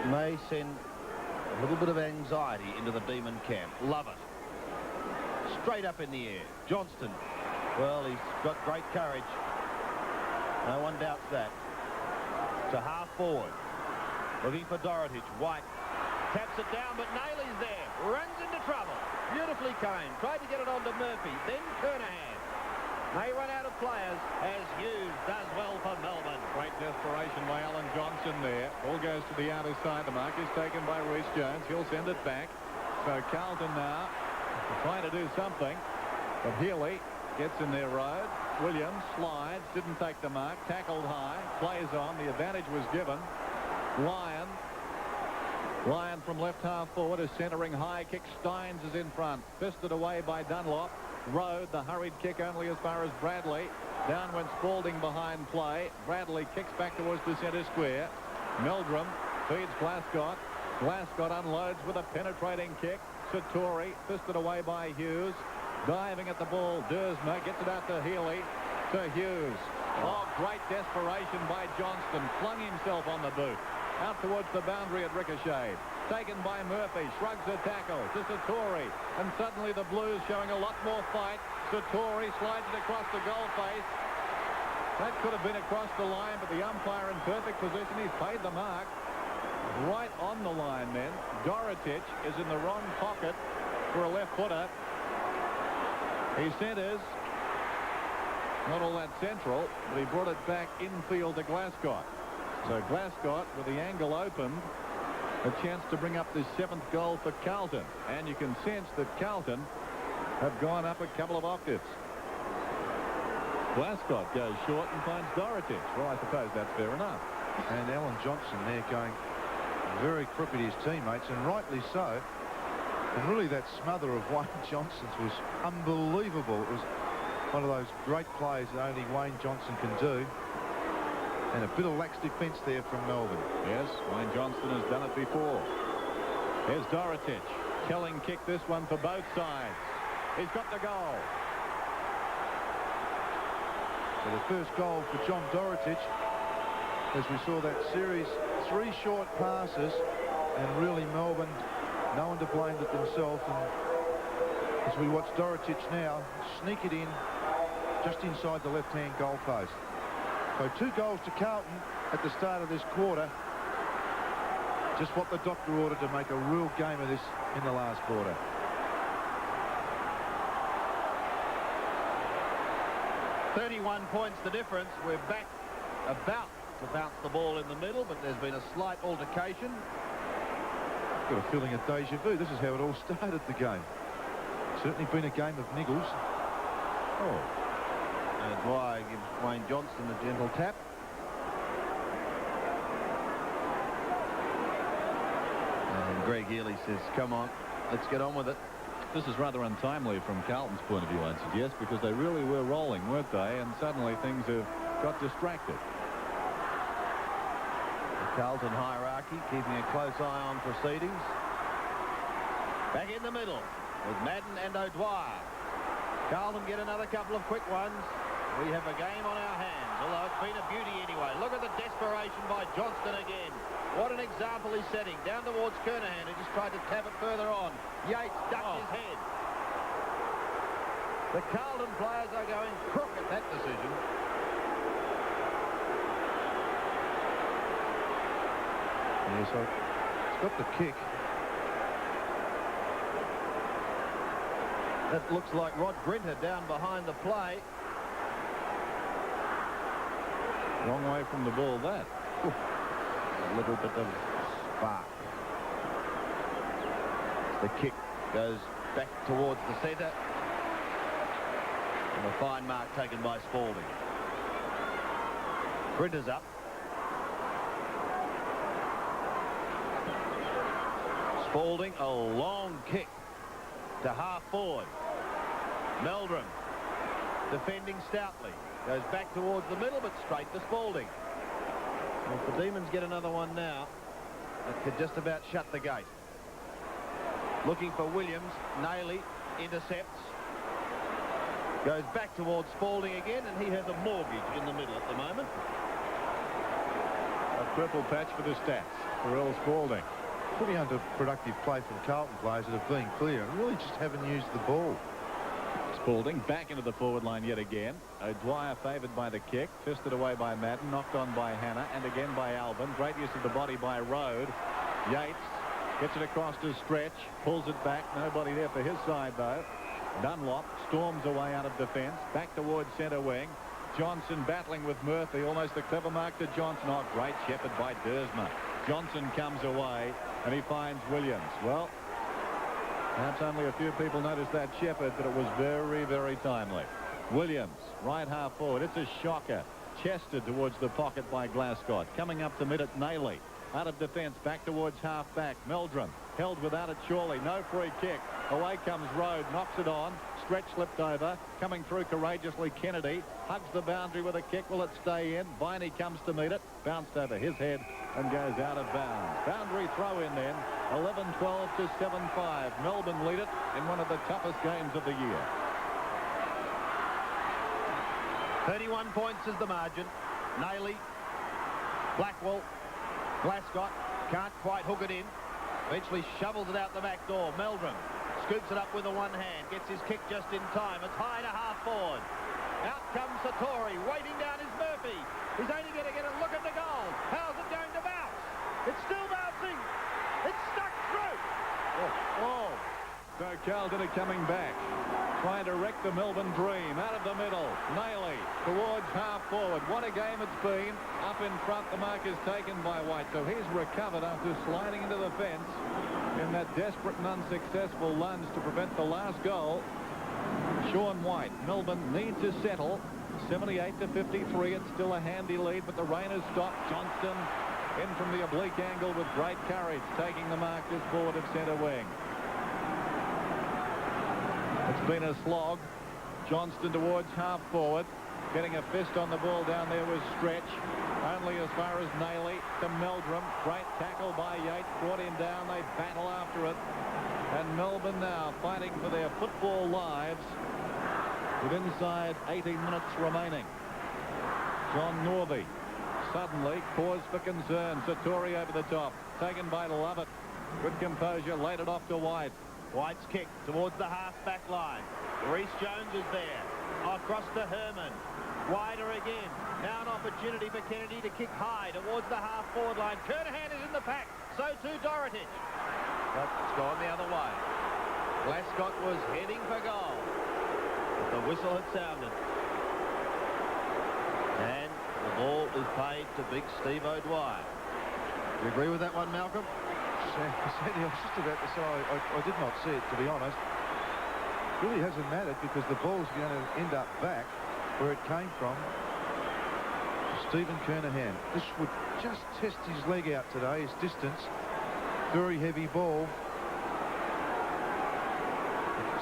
it may send a little bit of anxiety into the Demon camp. Love it. Straight up in the air. Johnston. Well, he's got great courage. No one doubts that. To half forward. Looking for Dorotich. White taps it down, but Naylor's there. Runs into trouble. Beautifully Kane. Tried to get it on to Murphy. Then Kernahan. They run out of players as Hughes does well for Melbourne. Great desperation by Alan Johnson there. Ball goes to the outer side. The mark is taken by Rhys Jones. He'll send it back. So Carlton now trying to do something. But Healy gets in their road. Williams slides, didn't take the mark, tackled high, plays on. The advantage was given. Lyon from left half forward is centering high kick. Steins is in front. Fisted away by Dunlop. Road, the hurried kick only as far as Bradley. Down went Spalding behind play. Bradley kicks back towards the centre square. Meldrum feeds Glasgow. Glasgow unloads with a penetrating kick. Satori fisted away by Hughes. Diving at the ball, Dersma gets it out to Healy. To Hughes. Oh, great desperation by Johnston. Flung himself on the boot. Out towards the boundary at ricochet. Taken by Murphy. Shrugs a tackle to Satori. And suddenly the Blues showing a lot more fight. Satori slides it across the goal face. That could have been across the line, but the umpire in perfect position. He's paid the mark. Right on the line then. Dorotich is in the wrong pocket for a left footer. He centres. Not all that central, but he brought it back infield to Glasgow. So Glasgow, with the angle opened, a chance to bring up this 7th goal for Carlton. And you can sense that Carlton have gone up a couple of octaves. Glasgow goes short and finds Dorotich. Well, I suppose that's fair enough. And Alan Johnson there going very crooked his teammates, and rightly so. And really that smother of Wayne Johnson's was unbelievable. It was one of those great plays that only Wayne Johnson can do. And a bit of lax defence there from Melbourne. Yes, Wayne Johnston has done it before. Here's Dorotich. Killing kick this one for both sides. He's got the goal. So the first goal for John Dorotich, as we saw that series, 3 short passes, and really Melbourne, no one to blame but themselves. And as we watch Dorotich now sneak it in just inside the left-hand goal post. So 2 goals to Carlton at the start of this quarter. Just what the doctor ordered to make a real game of this in the last quarter. "31 points the difference. We're back about to bounce the ball in the middle, but there's been a slight altercation. Got a feeling of deja vu. This is how it all started, the game. Certainly been a game of niggles. Oh. And Dwyer gives Wayne Johnston a gentle tap. And Greg Healy says, come on, let's get on with it. This is rather untimely from Carlton's point of view, I'd suggest, because they really were rolling, weren't they? And suddenly things have got distracted. The Carlton hierarchy keeping a close eye on proceedings. Back in the middle with Madden and O'Dwyer. Carlton get another couple of quick ones. We have a game on our hands, although it's been a beauty anyway. Look at the desperation by Johnston again. What an example he's setting. Down towards Kernahan, who just tried to tap it further on. Yates ducked his head. The Carlton players are going crook at that decision. Yeah, so it's got the kick. That looks like Rod Grinter down behind the play. Wrong way from the ball, that. Oof. A little bit of spark. The kick goes back towards the centre. And a fine mark taken by Spalding. Grinter's up. Spalding, a long kick to half forward. Meldrum defending stoutly. Goes back towards the middle, but straight to Spalding. And if the Demons get another one now, it could just about shut the gate. Looking for Williams. Nailey intercepts. Goes back towards Spalding again, and he has a mortgage in the middle at the moment. A purple patch for the stats for Earl Spalding. Pretty underproductive play from Carlton players that have been clear and really just haven't used the ball. Spalding back into the forward line yet again. O'Dwyer favoured by the kick. Fisted away by Madden. Knocked on by Hannah. And again by Alvin. Great use of the body by Rode. Yates gets it across to Stretch. Pulls it back. Nobody there for his side, though. Dunlop storms away out of defence. Back towards centre wing. Johnson battling with Murphy. Almost a clever mark to Johnson. Oh, great shepherd by Dersma. Johnson comes away. And he finds Williams. Well, perhaps only a few people noticed that shepherd, but it was very, very timely. Williams, right half forward. It's a shocker. Chested towards the pocket by Glasgow. Coming up to mid at Nailey. Out of defence, back towards half back. Meldrum held without it surely. No free kick. Away comes Rode. Knocks it on. Stretch slipped over. Coming through courageously, Kennedy. Hugs the boundary with a kick. Will it stay in? Viney comes to meet it. Bounced over his head and goes out of bounds. Boundary throw in then. 11-12 to 7-5. Melbourne lead it in one of the toughest games of the year. 31 points is the margin. Nailey, Blackwell, Glasgow can't quite hook it in. Eventually shovels it out the back door. Meldrum scoops it up with the one hand. Gets his kick just in time. It's high to half forward. Out comes Satori. Waiting down is Murphy. He's only going to get a look at the goal. How's it going to bounce? It's still bouncing. It's stuck through. Oh. So Carlton are coming back. Trying to wreck the Melbourne dream. Out of the middle. Nailey towards half forward. What a game it's been. Up in front, the mark is taken by White. So he's recovered after sliding into the fence in that desperate and unsuccessful lunge to prevent the last goal. Sean White. Melbourne need to settle. 78 to 53. It's still a handy lead, but the rain has stopped. Johnston in from the oblique angle with great courage, taking the mark just forward of centre wing. It's been a slog. Johnston towards half forward. Getting a fist on the ball down there was Stretch. Only as far as Nailey to Meldrum. Great tackle by Yates. Brought him down. They battle after it. And Melbourne now fighting for their football lives with inside 18 minutes remaining. John Norby suddenly cause for concern. Satori over the top. Taken by Lovett. Good composure. Laid it off to White. White's kick towards the half-back line. Reece Jones is there. Across to Herman. Wider again. Now an opportunity for Kennedy to kick high towards the half-forward line. Kernahan is in the pack. So too Dorotich. But it's gone the other way. Glasgow was heading for goal. But the whistle had sounded. And the ball is paid to big Steve O'Dwyer. Do you agree with that one, Malcolm? Sandy, I was just about to say I did not see it, to be honest. It really hasn't mattered because the ball's going to end up back where it came from. Stephen Kernahan. This would just test his leg out today, his distance. Very heavy ball.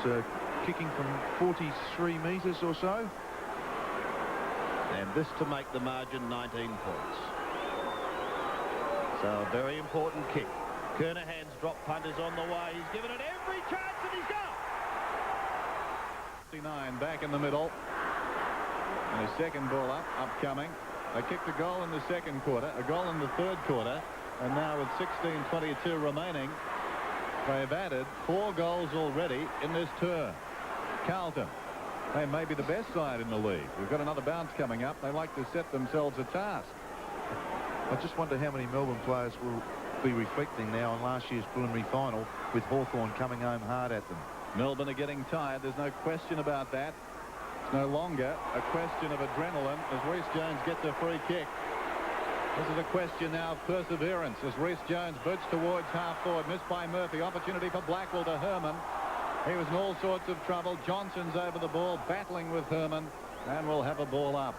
It's kicking from 43 metres or so. And this to make the margin 19 points. So a very important kick. Kernahan's drop punt is on the way. He's given it every chance and he's gone. 59 back in the middle. And a second ball upcoming. They kicked a goal in the second quarter, a goal in the third quarter, and now with 16:22 remaining, they've added 4 goals already in this term. Carlton, they may be the best side in the league. We've got another bounce coming up. They like to set themselves a task. I just wonder how many Melbourne players will be reflecting now on last year's preliminary final with Hawthorn coming home hard at them. Melbourne are getting tired. There's no question about that. It's no longer a question of adrenaline as Reece Jones gets a free kick. This is a question now of perseverance as Reece Jones boots towards half forward. Missed by Murphy. Opportunity for Blackwell to Herman. He was in all sorts of trouble. Johnson's over the ball, battling with Herman, and will have a ball up.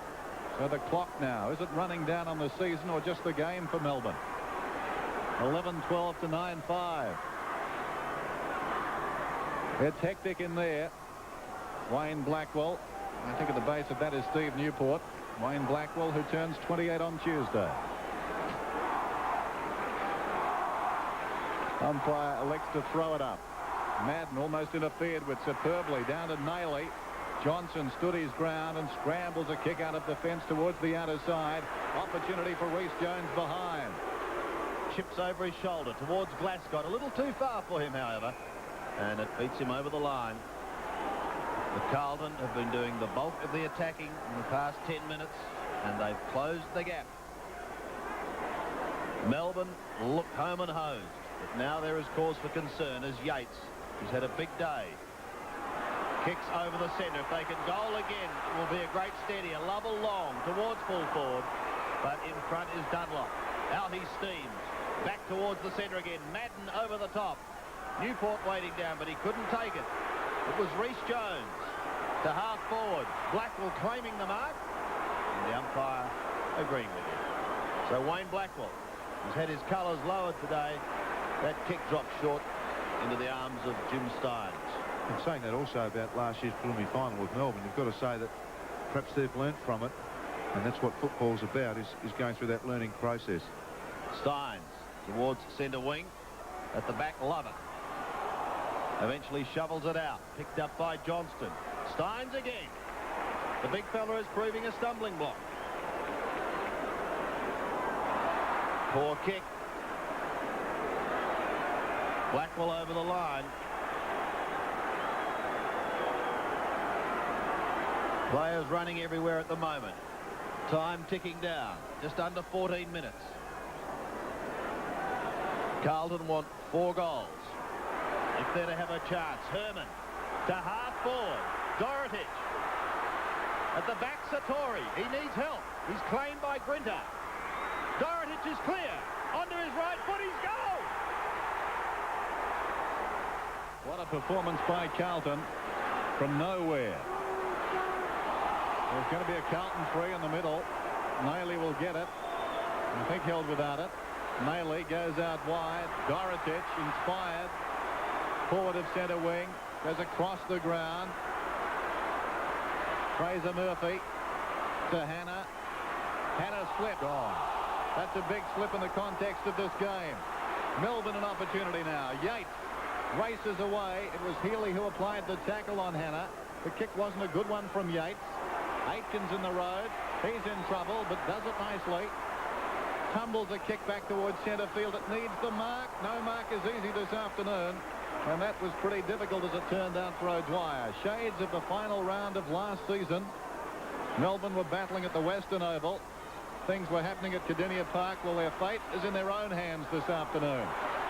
So the clock now, is it running down on the season or just the game for Melbourne? 11-12 to 9-5. It's hectic in there. Wayne Blackwell, I think at the base of that is Steve Newport. Wayne Blackwell, who turns 28 on Tuesday. Umpire elects to throw it up. Madden almost interfered with superbly down to Nailey. Johnson stood his ground and scrambles a kick out of defence towards the outer side. Opportunity for Reece Jones behind. Chips over his shoulder towards Glasgow. A little too far for him, however, and it beats him over the line. The Carlton have been doing the bulk of the attacking in the past 10 minutes, and they've closed the gap. Melbourne look home and hosed, but now there is cause for concern as Yates, who's had a big day, kicks over the centre. If they can goal again, it will be a great steady. A Lovell long towards full forward, but in front is Dunlop. Out he steams. Back towards the centre again. Madden over the top. Newport waiting down, but he couldn't take it. It was Reece Jones to half forward. Blackwell claiming the mark, and the umpire agreeing with him. So Wayne Blackwell has had his colours lowered today. That kick dropped short into the arms of Jim Stynes. And saying that also about last year's preliminary final with Melbourne, you've got to say that perhaps they've learnt from it, and that's what football's about, is going through that learning process. Stynes towards centre wing. At the back, Lovett eventually shovels it out. Picked up by Johnston. Stynes again. The big fella is proving a stumbling block. Poor kick. Blackwell over the line. Players running everywhere at the moment. Time ticking down. Just under 14 minutes. Carlton want 4 goals. If they're to have a chance. Herman to half forward. Dorotich. At the back, Satori. He needs help. He's claimed by Grinter. Dorotich is clear. Onto his right foot. He's goal. What a performance by Carlton from nowhere. There's going to be a Carlton free in the middle. Nailey will get it. I think held without it. Nailey goes out wide. Dorotich inspired. Forward of centre wing. Goes across the ground. Fraser Murphy to Hannah. Hannah slipped. Oh, that's a big slip in the context of this game. Melbourne an opportunity now. Yates races away. It was Healy who applied the tackle on Hannah. The kick wasn't a good one from Yates. Aitken's in the road. He's in trouble, but does it nicely. Tumbles a kick back towards centre field. It needs the mark. No mark is easy this afternoon. And that was pretty difficult as it turned out for O'Dwyer. Shades of the final round of last season. Melbourne were battling at the Western Oval. Things were happening at Cardinia Park. Well, their fate is in their own hands this afternoon.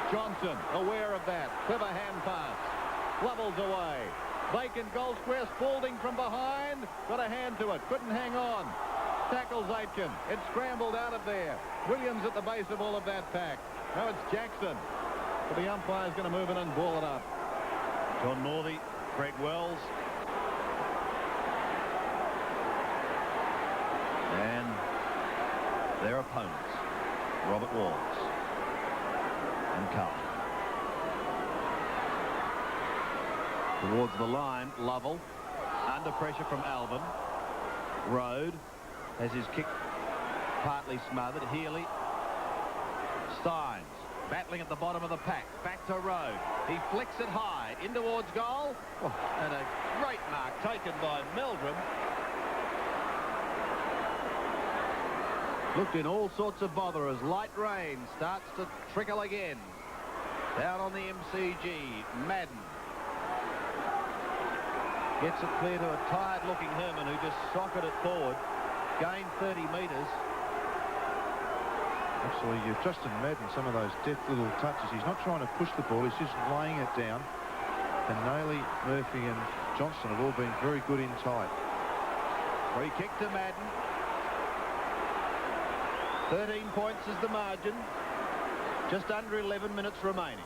Johnson, aware of that. Clever hand pass. Lovell's away. Vacant goal square. Spalding from behind. Got a hand to it. Couldn't hang on. Tackles Aitken. It scrambled out of there. Williams at the base of all of that pack. Now it's Jackson. But the umpire's going to move in and ball it up. John Northey, Greg Wells. And their opponents, Robert Walls and Carlton. Towards the line, Lovell. Under pressure from Alvin. Rode has his kick partly smothered. Healy. Stynes battling at the bottom of the pack. Back to Rode. He flicks it high in towards goal. Oh, and a great mark taken by Meldrum. Looked in all sorts of bother as light rain starts to trickle again. Down on the MCG, Madden. Gets it clear to a tired-looking Herman who just socketed it forward. Gained 30 metres. Actually, Justin Madden, some of those deft little touches. He's not trying to push the ball. He's just laying it down. And Nayley, Murphy and Johnston have all been very good in tight. Free kick to Madden. 13 points is the margin. Just under 11 minutes remaining.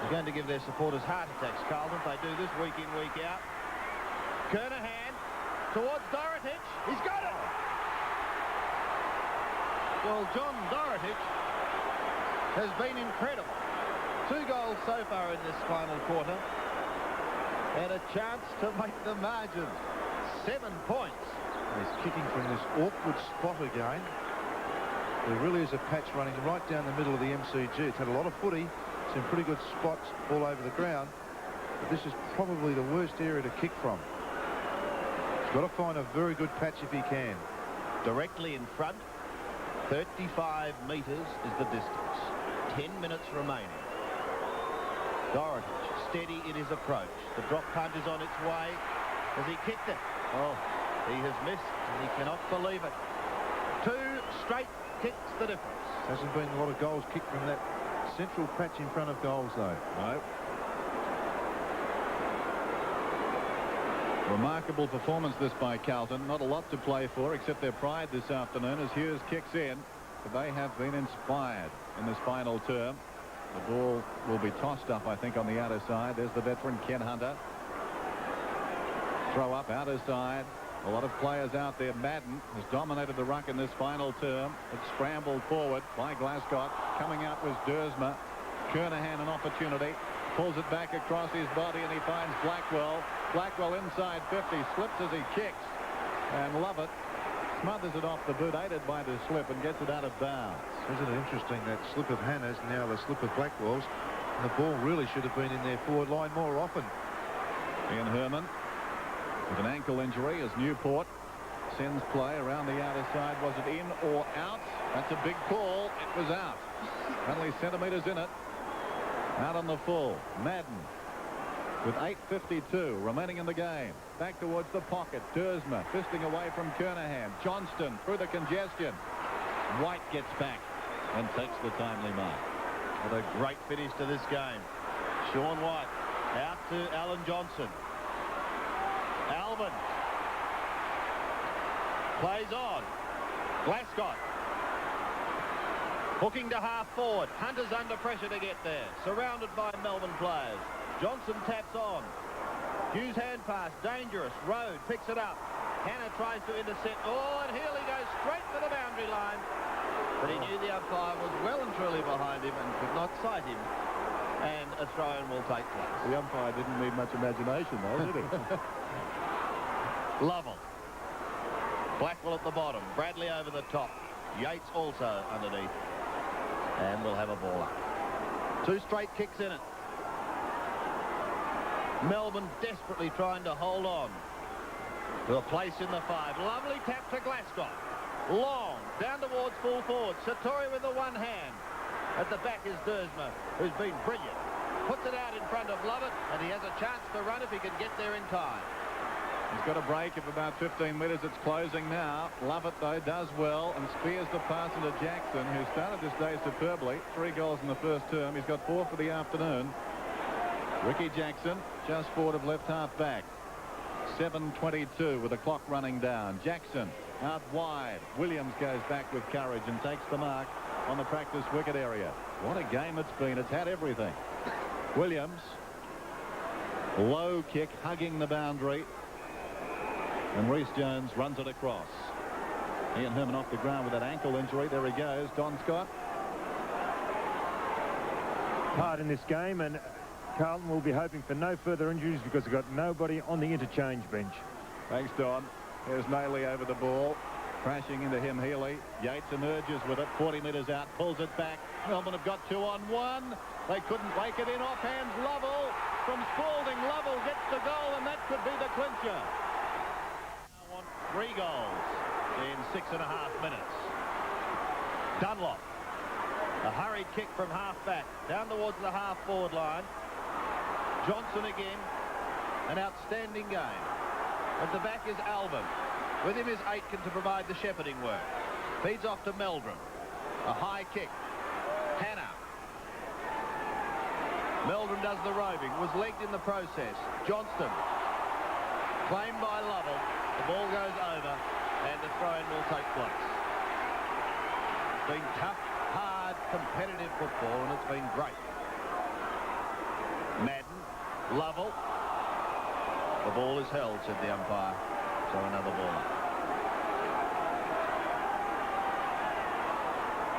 They're going to give their supporters heart attacks, Carlton, if they do this week in, week out. Kernahan towards Dorotich. He's got it! Well, John Dorotich has been incredible. 2 goals so far in this final quarter. And a chance to make the margin. 7 points. He's kicking from this awkward spot again. There really is a patch running right down the middle of the MCG. It's had a lot of footy, some pretty good spots all over the ground, but this is probably the worst area to kick from. He's got to find a very good patch if he can. Directly in front, 35 metres is the distance. 10 minutes remaining. Dorotich steady in his approach. The drop punt is on its way. Has he kicked it? Oh, he has missed, and he cannot believe it. 2 straight kicks the difference. Hasn't been a lot of goals kicked from that central patch in front of goals, though. No. Remarkable performance this by Carlton. Not a lot to play for except their pride this afternoon as Hughes kicks in. But they have been inspired in this final term. The ball will be tossed up, I think, on the outer side. There's the veteran Ken Hunter. Throw up outer side. A lot of players out there. Madden has dominated the ruck in this final term. It's scrambled forward by Glasgow. Coming out was Dersma. Kernahan an opportunity. Pulls it back across his body and he finds Blackwell. Blackwell inside 50. Slips as he kicks. And Lovett smothers it off the boot, aided by the slip, and gets it out of bounds. Isn't it interesting that slip of Hannah's now the slip of Blackwell's, and the ball really should have been in their forward line more often. Ian Herman with an ankle injury as Newport sends play around the outer side. Was it in or out? That's a big call. It was out. Only centimetres in it. Out on the full. Madden with 8:52 remaining in the game. Back towards the pocket. Dersma fisting away from Kernahan. Johnston through the congestion. White gets back and takes the timely mark. What a great finish to this game. Sean White out to Alan Johnson. Alvin plays on. Glasgow hooking to half forward. Hunter's under pressure to get there. Surrounded by Melbourne players. Johnson taps on. Hughes hand pass. Dangerous. Road picks it up. Hannah tries to intercept. Oh, and Healy goes straight to the boundary line. But he knew the umpire was well and truly behind him and could not sight him. And a throw-in will take place. The umpire didn't need much imagination, though, did he? Lovell. Blackwell at the bottom. Bradley over the top. Yates also underneath. And we'll have a ball up. 2 straight kicks in it. Melbourne desperately trying to hold on to a place in the 5. Lovely tap to Glasgow. Long down towards full forward. Satori with the one hand. At the back is Dersma, who's been brilliant. Puts it out in front of Lovett, and he has a chance to run if he can get there in time. He's got a break of about 15 metres. It's closing now. Lovett, though, does well and spears the pass into Jackson, who started this day superbly. 3 goals in the first term. He's got 4 for the afternoon. Ricky Jackson just forward of left half back. 7:22 with the clock running down. Jackson out wide. Williams goes back with courage and takes the mark on the practice wicket area. What a game it's been. It's had everything. Williams, low kick, hugging the boundary. And Rhys Jones runs it across. Ian Herman off the ground with that ankle injury. There he goes. Don Scott. Part in this game, and Carlton will be hoping for no further injuries because they've got nobody on the interchange bench. Thanks, Don. Here's Nayley over the ball. Crashing into him, Healy. Yates emerges with it. 40 metres out. Pulls it back. Melbourne have got 2 on 1. They couldn't break it in. Offhands Lovell from Spalding. Lovell gets the goal, and that could be the clincher. 3 goals in 6.5 minutes. Dunlop. A hurried kick from half-back. Down towards the half-forward line. Johnson again. An outstanding game. At the back is Alvin. With him is Aitken to provide the shepherding work. Feeds off to Meldrum. A high kick. Hannah. Melbourne does the roving, was legged in the process. Johnston, claimed by Lovell. The ball goes over, and the throw-in will take place. It's been tough, hard, competitive football, and it's been great. Madden, Lovell. The ball is held, said the umpire. So another ball up.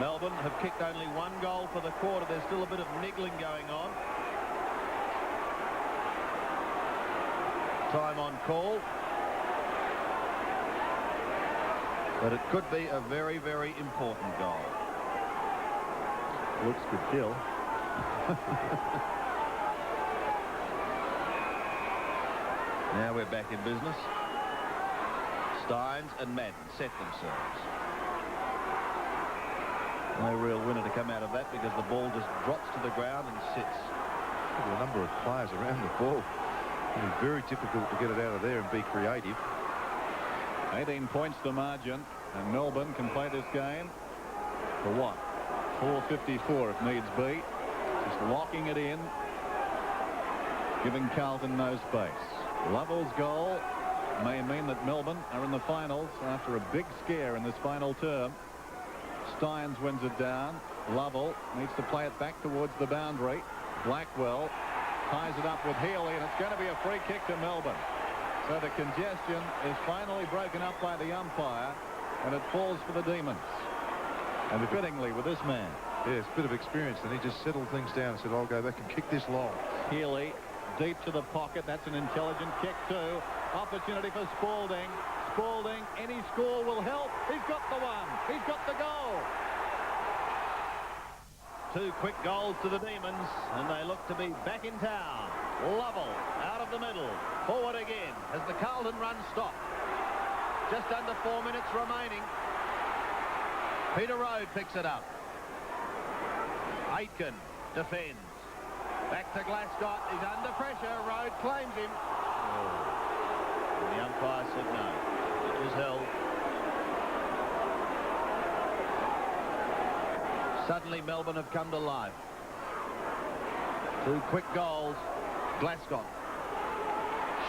Melbourne have kicked only 1 goal for the quarter. There's still a bit of niggling going on. Time on call. But it could be a very, very important goal. Looks could kill. Now we're back in business. Steins and Madden set themselves. No real winner to come out of that because the ball just drops to the ground and sits. A number of players around the ball. It'll be very difficult to get it out of there and be creative. 18 points to margin, and Melbourne can play this game for what? 4:54 if needs be. Just locking it in, giving Carlton no space. Lovell's goal may mean that Melbourne are in the finals after a big scare in this final term. Steins wins it down. Lovell needs to play it back towards the boundary. Blackwell ties it up with Healy, and it's going to be a free kick to Melbourne. So the congestion is finally broken up by the umpire, and it falls for the Demons. And fittingly with this man. Yes, a bit of experience, and he just settled things down and said, I'll go back and kick this long. Healy deep to the pocket. That's an intelligent kick too. Opportunity for Spalding. Spalding, any score will help. He's got the one. He's got the goal. 2 quick goals to the Demons, and they look to be back in town. Lovell out of the middle. Forward again as the Carlton run stopped. Just under 4 minutes remaining. Peter Rode picks it up. Aitken defends. Back to Glascott. He's under pressure. Rode claims him. And the umpire said no. It was held. Suddenly Melbourne have come to life. 2 quick goals. Glascott.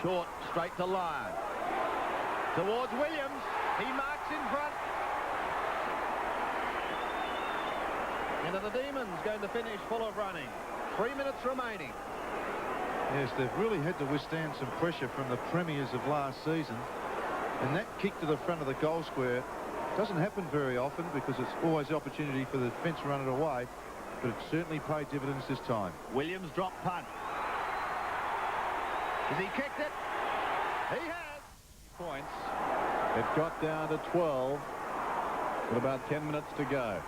Short, straight to Lyon. Towards Williams. He marks in front. And the Demons going to finish full of running. 3 minutes remaining. Yes, they've really had to withstand some pressure from the premiers of last season. And that kick to the front of the goal square doesn't happen very often because it's always the opportunity for the defence to run it away. But it certainly paid dividends this time. Williams dropped punt. Has he kicked it? He has. Points. It got down to 12 with about 10 minutes to go.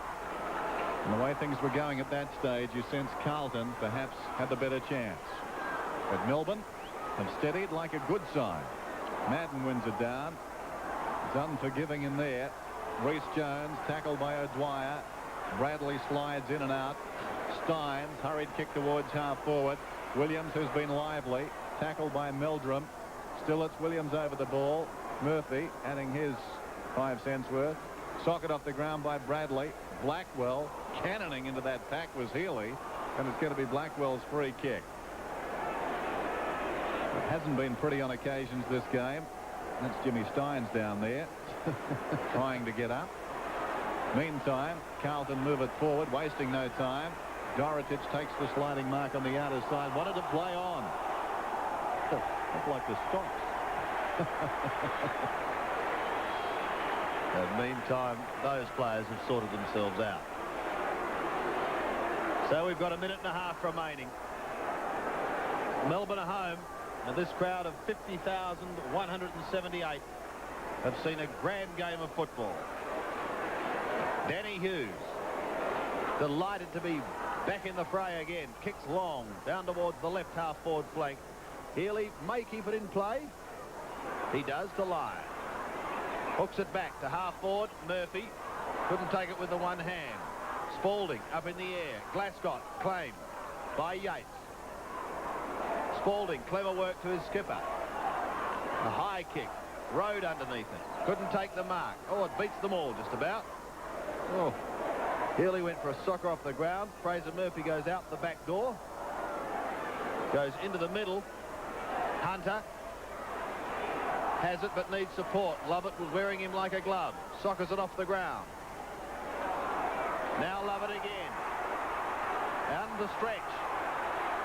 And the way things were going at that stage, you sense Carlton perhaps had the better chance. But Melbourne have steadied like a good sign. Madden wins it down. It's unforgiving in there. Reece Jones tackled by O'Dwyer. Bradley slides in and out. Steins, hurried kick towards half forward. Williams, who's been lively, tackled by Meldrum. Still it's Williams over the ball. Murphy adding his 5 cents worth. Socket off the ground by Bradley. Blackwell cannoning into that pack was Healy, and it's going to be Blackwell's free kick. It hasn't been pretty on occasions this game. That's Jimmy Steins down there trying to get up. Meantime, Carlton move it forward, wasting no time. Dorotic takes the sliding mark on the outer side. Wanted to play on. Looked like the Stocks. And meantime, those players have sorted themselves out. So we've got a minute and a half remaining. Melbourne are home, and this crowd of 50,178 have seen a grand game of football. Danny Hughes, delighted to be back in the fray again. Kicks long, down towards the left half forward flank. Healy may keep it in play. He does to Lyon. Hooks it back to half forward. Murphy couldn't take it with the one hand. Spalding up in the air. Glascott claimed by Yates. Spalding, clever work to his skipper. A high kick. Rode underneath it. Couldn't take the mark. Oh, it beats them all just about. Oh, Healy went for a soccer off the ground. Fraser Murphy goes out the back door. Goes into the middle. Hunter has it but needs support. Lovett was wearing him like a glove. Sockers it off the ground. Now Lovett again. Out in the stretch.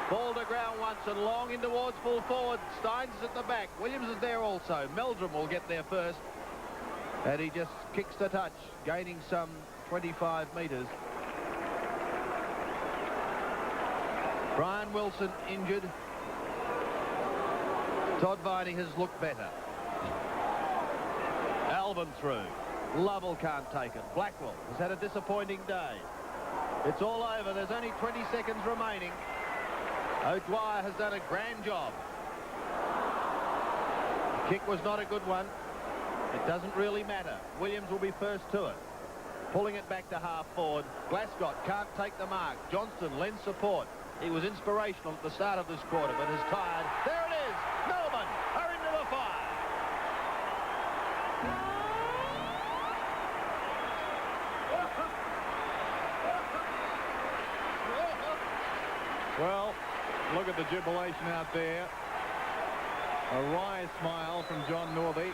Ball to ground once and long in towards full forward. Steins is at the back. Williams is there also. Meldrum will get there first. And he just kicks the touch, gaining some 25 metres. Brian Wilson injured. Todd Viney has looked better. Alvin through. Lovell can't take it. Blackwell has had a disappointing day. It's all over. There's only 20 seconds remaining. O'Dwyer has done a grand job. The kick was not a good one. It doesn't really matter. Williams will be first to it. Pulling it back to half forward. Glascott can't take the mark. Johnston lends support. He was inspirational at the start of this quarter, but is tired. There it is. Melbourne are into the fire. Well, look at the jubilation out there. A wry smile from John Northey.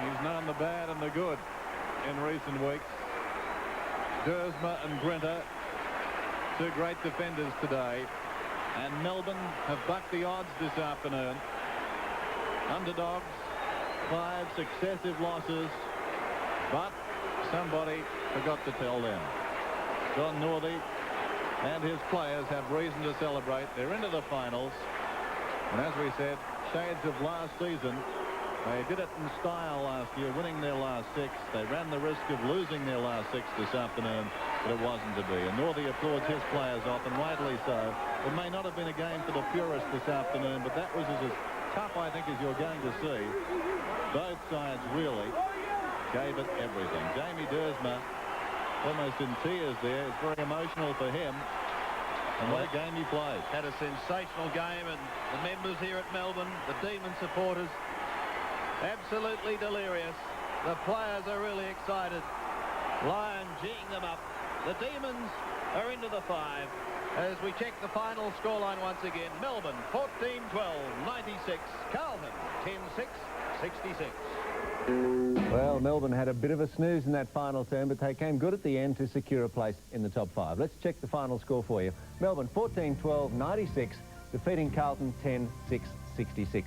He's known the bad and the good in recent weeks. Dersma and Grinter, two great defenders today. And Melbourne have bucked the odds this afternoon. Underdogs, 5 successive losses. But somebody forgot to tell them. John Northey and his players have reason to celebrate. They're into the finals. And as we said, shades of last season. They did it in style last year, winning their last 6. They ran the risk of losing their last 6 this afternoon, but it wasn't to be. And Northey applauds his players off, and rightly so. It may not have been a game for the purists this afternoon, but that was as tough, I think, as you're going to see. Both sides really gave it everything. Jamie Dersma almost in tears there. It's very emotional for him. And what a game he played. Had a sensational game, and the members here at Melbourne, the Demon supporters, absolutely delirious. The players are really excited. Lyon geeing them up. The Demons are into the 5 as we check the final scoreline once again. Melbourne 14-12, 96. Carlton 10-6, 66. Well, Melbourne had a bit of a snooze in that final term, but they came good at the end to secure a place in the top 5. Let's check the final score for you. Melbourne 14-12, 96, defeating Carlton 10-6, 66.